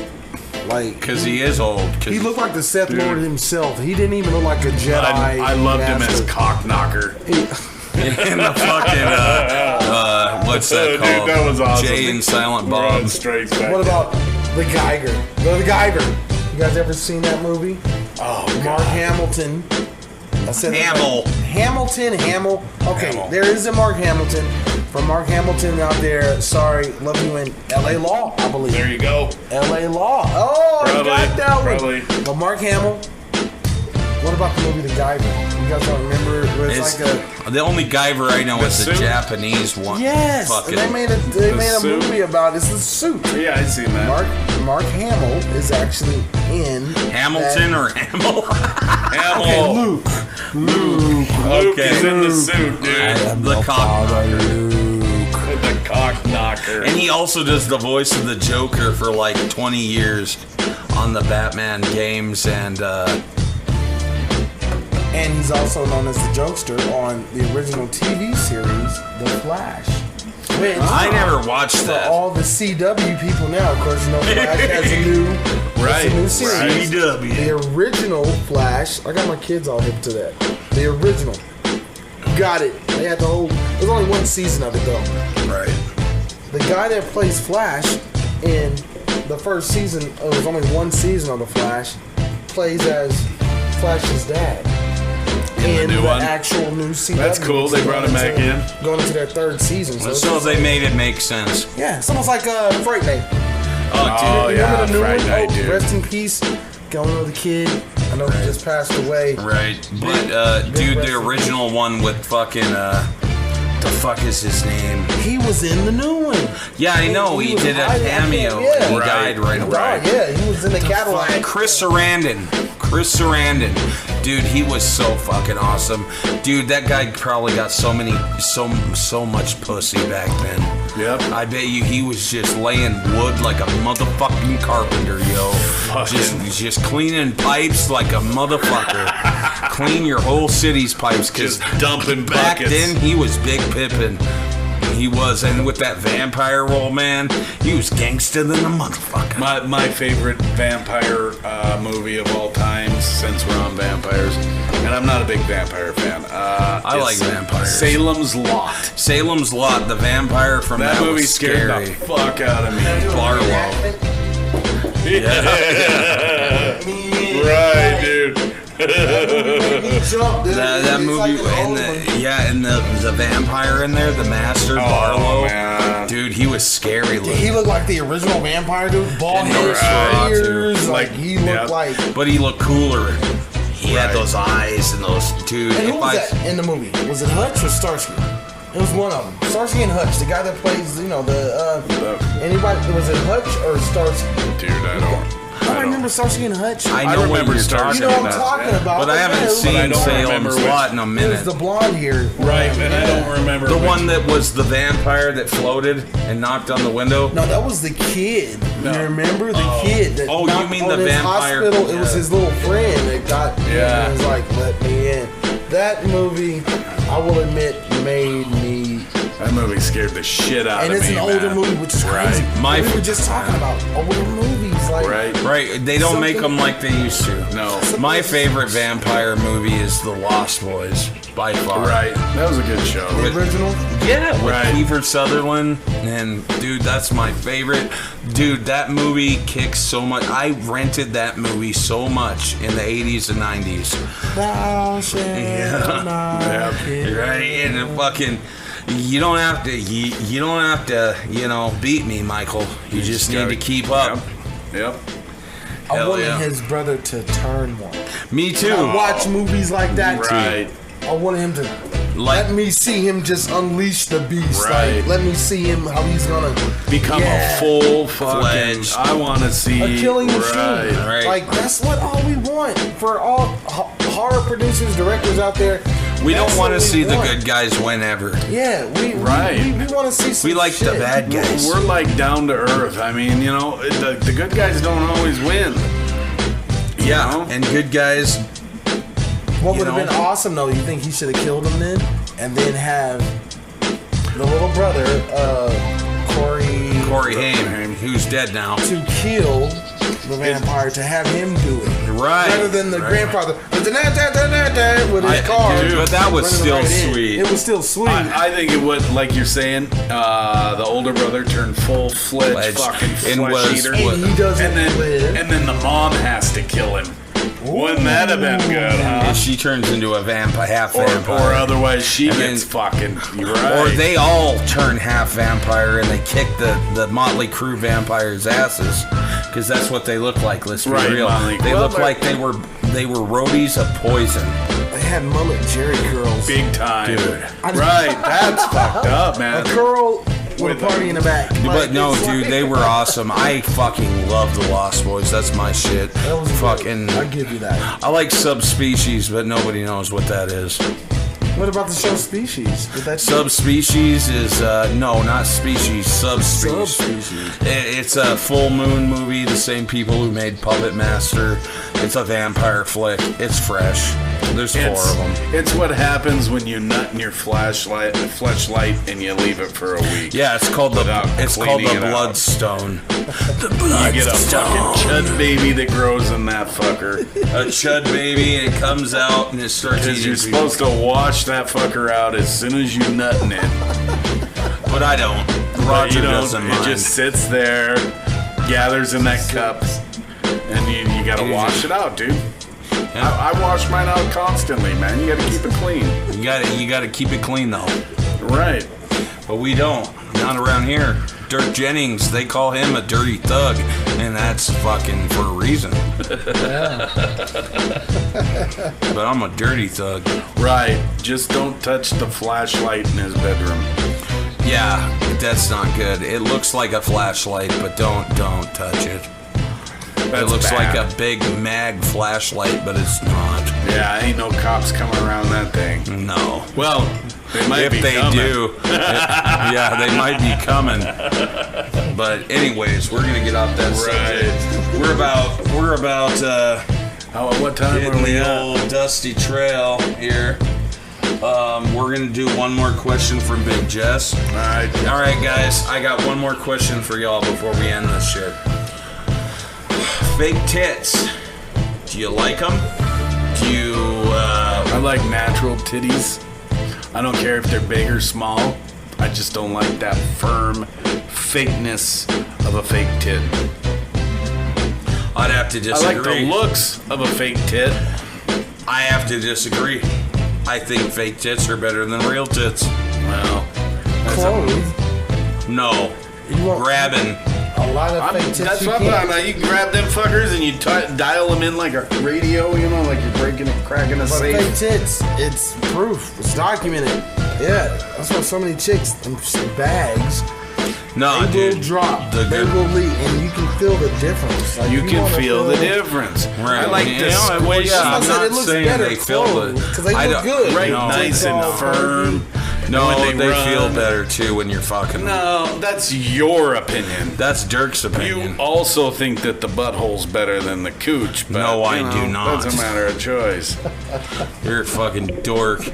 Like because he is old. 'cause- he looked like the Seth Lord himself. He didn't even look like a Jedi. I loved him as master. cock knocker. in the fucking what's that Dude, called? that was awesome. Jay and Silent We're on Bob. Strikes Back. What about the Geiger? The Geiger. You guys ever seen that movie? Oh, Mark Hamilton. I said Hamill. Hamilton. Hamill. Okay, Hamill. there is a Mark Hamilton. For Mark Hamilton out there, sorry, love you in L.A. Law, I believe. There you go. L.A. Law. Oh, I Probably, got that one. probably. But Mark Hamill. What about the movie The Geiger? guys don't remember. It was The only Guyver I know is the Suit? Japanese one. Yes, Fucking, and they made a Suit? movie about it. It's The Suit. Yeah, I seen that. Mark Hamill is actually in Hamilton or Hamill? Hamill. Okay, Luke. Luke Okay. is in the suit, dude. The cock. The cock knocker. And he also does the voice of the Joker for like 20 years on the Batman games And he's also known as the jokester on the original TV series, The Flash. Which, I never watched for that. all the CW people now, of course, you know Flash has a new, Right, it's a new series. CW. The original Flash, I got my kids all hip to that. The original. Got it. They had the whole, there's only one season of it though. Right. The guy that plays Flash in the first season, it was only one season of The Flash, plays as Flash's dad. In the new one? Actual new CW. That's cool. They brought him back in. Going into their third season. So they made it make sense. Yeah, it's almost like Fright Night. Oh, Remember yeah, the new Fright one? Night, dude. Rest in peace. Going with the kid. I know he just passed away. Right. But, dude, the original one with fucking, the fuck is his name? He was in the new one. Yeah, I know. He was did a hiding. cameo. Yeah. He Right. died right away. Right, yeah, he was in the Cadillac. Chris Sarandon. Dude, he was so fucking awesome. Dude, that guy probably got so much pussy back then. Yep. I bet you he was just laying wood like a motherfucking carpenter, yo. Just cleaning pipes like a motherfucker. Clean your whole city's pipes, cause Just dumping back buckets. then he was Big Pippin. He was, and with that vampire role, man, he was gangster than a motherfucker. My favorite vampire movie of all time, since we're on vampires, and I'm not a big vampire fan. I like is vampires. Salem's Lot. Salem's Lot, the vampire from That that movie was scared scary. the fuck out of me. Barlow. Right, dude. That movie and the vampire in there, the master Barlow, man. dude, he was scary looking. He looked like the original vampire dude. Bald head, Right. ears. Like, Like, he looked yep. like. But he looked cooler. He had Right. those eyes and those, dude. And who If was I, that in the movie? Was it Hutch or Starsky? It was one of them. Starsky and Hutch, the guy that plays, anybody, was it Hutch or Starsky? Dude, I remember Starsky and Hutch. I I know remember what you're Starsky You talking know what I'm about. talking about. But I haven't Yeah, seen I don't remember Salem's which- Lot in a It was minute. the blonde here. Right, and I don't remember The which- one that was the vampire that floated and knocked on the window. No, that was the kid. No. You remember the kid that Oh, you knocked mean on the his vampire- hospital? It was yeah. his little friend that got Yeah. and was like, let me in. That movie, I will admit, made me. That movie scared the shit out And of it's me, an older man. movie, which is Right. crazy. My- We were just talking about older movies, like Right. Right, they don't make Something- them like they used to. No. My favorite vampire movie is The Lost Boys, by far. Right. That was a good show. the original. Yeah, with Right. Kiefer Sutherland, and dude, that's my favorite. Dude, that movie kicks so much. I rented that movie so much in the 80s and 90s. Thou shalt not kill. Right, and it fucking, you don't have to, beat me, Michael. You just need gotta- to keep up. Yep. I Hell wanted yeah. his brother to turn one. Me too. I watch movies like that too. Right. I wanted him to Like- let me see him just unleash the beast. Right. Like, let me see him how he's gonna Become Yeah. a full fucking. Fledged. I want to see. a killing machine. Right. Right. Like that's what all we want for all horror producers, directors out there. We don't That's want to what we see the want. good guys win ever. Yeah, we Right. We want to see some We like the shit. bad guys. We're like down to earth. I mean, the good guys don't always win. Yeah, know? and good guys. What you would have know? been awesome though? You think he should have killed him then, and then have the little brother, Corey Haim, who's dead now. to kill the vampire, to have him do it. Right. Rather than the Right. grandfather with his car. Dude, but that was running still right in. sweet. It was still sweet. I think it would, like you're saying, the older brother turned full-fledged Fledged. fucking And flesh was- eater. and he doesn't and then, live. and then the mom has to kill him. Wouldn't that have been good, huh? And she turns into a half vampire. Or otherwise she And gets then- fucking. You're right. Or they all turn half vampire and they kick the Motley Crue vampires' asses, because that's what they look like. Let's be Right, real. Motley. They Well, look but- like they were roadies of poison. had mullet Jerry curls. Big time. Dude. Right, that's fucked up, A man. curl with a party in the back. But no, it's dude, like- they were awesome. I fucking love the Lost Boys. That's my shit. That was Fucking. good. I give you that. I like Subspecies, but nobody knows what that is. What about the show Species? Did that Subspecies is no, not species. Subspecies. Subspecies. It's a full moon movie. The same people who made Puppet Master. It's a vampire flick. It's fresh. There's four of them. It's what happens when you nut in your flashlight and you leave it for a week. Yeah, it's called the Without cleaning it out. Bloodstone. The You get a fucking chud baby that grows in that fucker. A chud baby, and it comes out and it starts Because eating you're people. supposed to wash that fucker out as soon as you nut in it. But I don't. But Roger you don't. doesn't It mind. just sits there, gathers in that cup, and you gotta wash it out, dude. I wash mine out constantly, man. You gotta keep it clean. You gotta keep it clean though. Right. But we don't. Not around here. Dirk Jennings, they call him a dirty thug, and that's fucking for a reason. But I'm a dirty thug. Right. Just don't touch the flashlight in his bedroom. Yeah, that's not good. It looks like a flashlight, but don't touch it. That's It looks bad. like a big mag flashlight, but it's not. Yeah, ain't no cops coming around that thing. No. Well, they might If be they coming. do, yeah, they might be coming. But anyways, we're gonna get off that subject. We're about What time hitting are we the at? old dusty trail here. We're gonna do one more question from Big Jess. All right, guys, I got one more question for y'all before we end this shit. Fake tits. Do you like them? Do you? I like natural titties. I don't care if they're big or small. I just don't like that firm fakeness of a fake tit. I'd have to I disagree. like the looks of a fake tit. I have to disagree. I think fake tits are better than real tits. Well, that's Clothed. No. You want Grabbing. a lot of fake tits. that's you what I'm can't- talking about. You can grab them fuckers and you dial them in like a radio, you know, like you're breaking and cracking a But safe. fake tits, it's proof. It's documented. Yeah, that's why so many chicks in bags. No, They dude. will drop. The They good- will leak, and you can feel the difference. Like, You can wanna feel the difference. Right. I like You this. know, well, yeah, I'm I said not it looks saying better they feel clothed, the 'cause they I look don't- good. Right, No, nice and all firm. No, when they run. feel better too when you're fucking. No, that's your opinion. That's Dirk's You opinion. also think that the butthole's better than the cooch, but No, I you know, do not. That's a matter of choice. You're a fucking dork.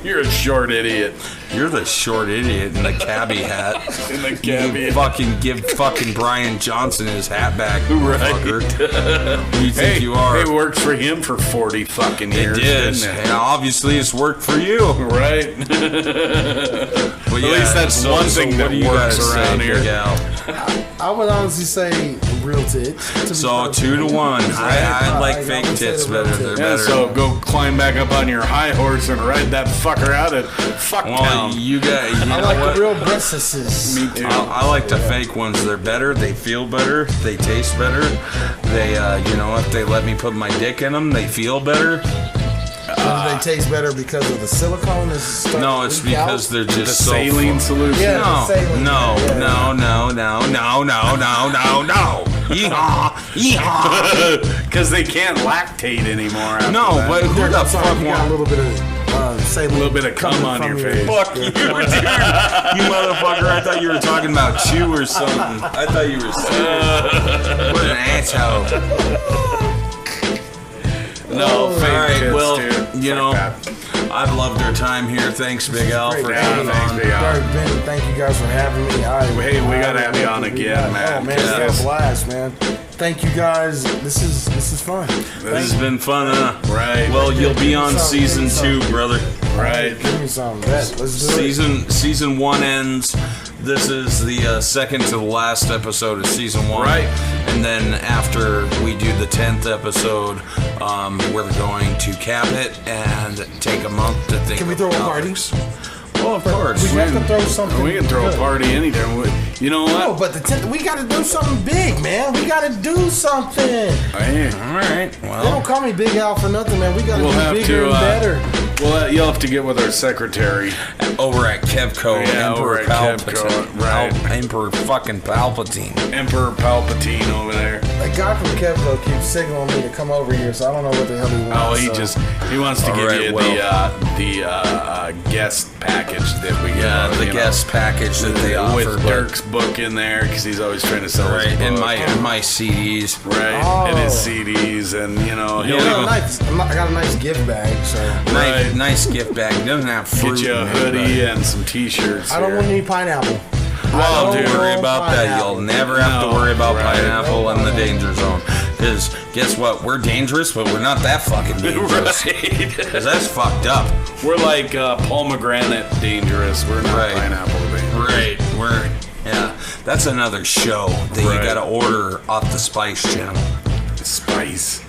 You're a short idiot. You're the short idiot in the cabbie hat. In the You cabbie. fucking give fucking Brian Johnson his hat back, Right. motherfucker. Who you think Hey, you are? it worked for him for 40 fucking It years, did. didn't it? And obviously, it's worked for you. Right? But At least that's one thing that what do you works gotta around say, here. Big Al? I would honestly say real tits. to be So perfect. 2-1. I like I fake would say tits the real better. tits. They're Yeah, better. so go climb back up on your high horse and ride that fucker out at well, Fucktown. you got. You I know like what? the real breasts. Me too. I like the fake ones. They're better. They feel better. They taste better. They, you know, if they let me put my dick in them, they feel better. Do they taste better because of the silicone? No, it's because they're The just so saline solution. Yeah. No, saline. no, Yeah. no. Yeehaw, yeehaw. Because they can't lactate anymore. After No, that. but who the fuck You got a wants? little bit of saline. A little bit of cum coming on from your face. Fuck you, dude. You motherfucker. I thought you were talking about chew or something. I thought you were serious. What an asshole. No, fake All right, tits, well, dude. you Fuck know, that. I've loved our time here. Thanks, Big Al, for Great. coming thanks, on. Big Al. Dirk, Vinny, thank you guys for having me. Hey, we gotta have you on again, man. Oh man, it's been Yes. a blast, man. Thank you guys. This is fun. This has been fun, huh? Right. Well, you'll be on Give me season something. 2, brother. Right. Give me some. Let's do it. Season 1 ends. This is the second to the last episode of season 1. Right. And then after we do the 10th episode, we're going to cap it and take a month to think. Can we of throw a topics. party? Well, of course. We have to throw something. We can throw a good. party anytime. You know No, what? but we got to do something big, man. We got to do something. Hey, All right. They Well, don't call me Big Al for nothing, man. We got to we'll do have bigger to. and better. Well, you'll have to get with our secretary. over at Kevco, Yeah, Emperor over at Palpatine. Kevco, right. Emperor fucking Palpatine. Emperor Palpatine over there. That guy from Kevco keeps signaling me to come over here, so I don't know what the hell he wants. Oh, so. he wants to All give right, you the guest package that we Yeah, got. the guest package that they offer. with but- Dirk's book in there because he's always trying to sell Right, his book. and my CDs. Right, Oh. and his CDs, and he'll I got a nice gift bag, so Nice, nice gift bag. Doesn't have fruit. get you a in it, hoodie and some T-shirts. I don't here. want any pineapple. Well, I don't worry about that. pineapple. You'll never have to No, worry about right. pineapple in the danger zone. Because guess what? We're dangerous, but we're not that fucking dangerous. Right. Because that's fucked up. We're like pomegranate dangerous. We're not Right. pineapple dangerous. Right. Yeah. That's another show that you Right. got to order off the Spice Channel. Spice.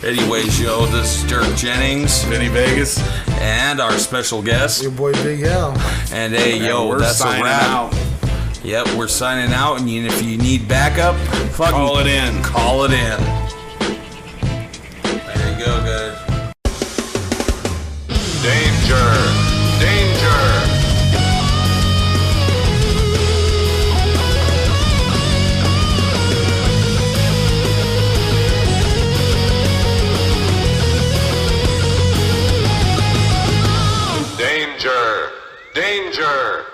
Anyways, yo, this is Dirk Jennings Vinny Vegas. and our special guest. Your boy Big Al. And hey, yo, And we're that's a signing wrap. out. Yep, we're signing out, and if you need backup, fucking Call it in. Call it in. There you go, guys. Danger! Danger! Danger! Danger!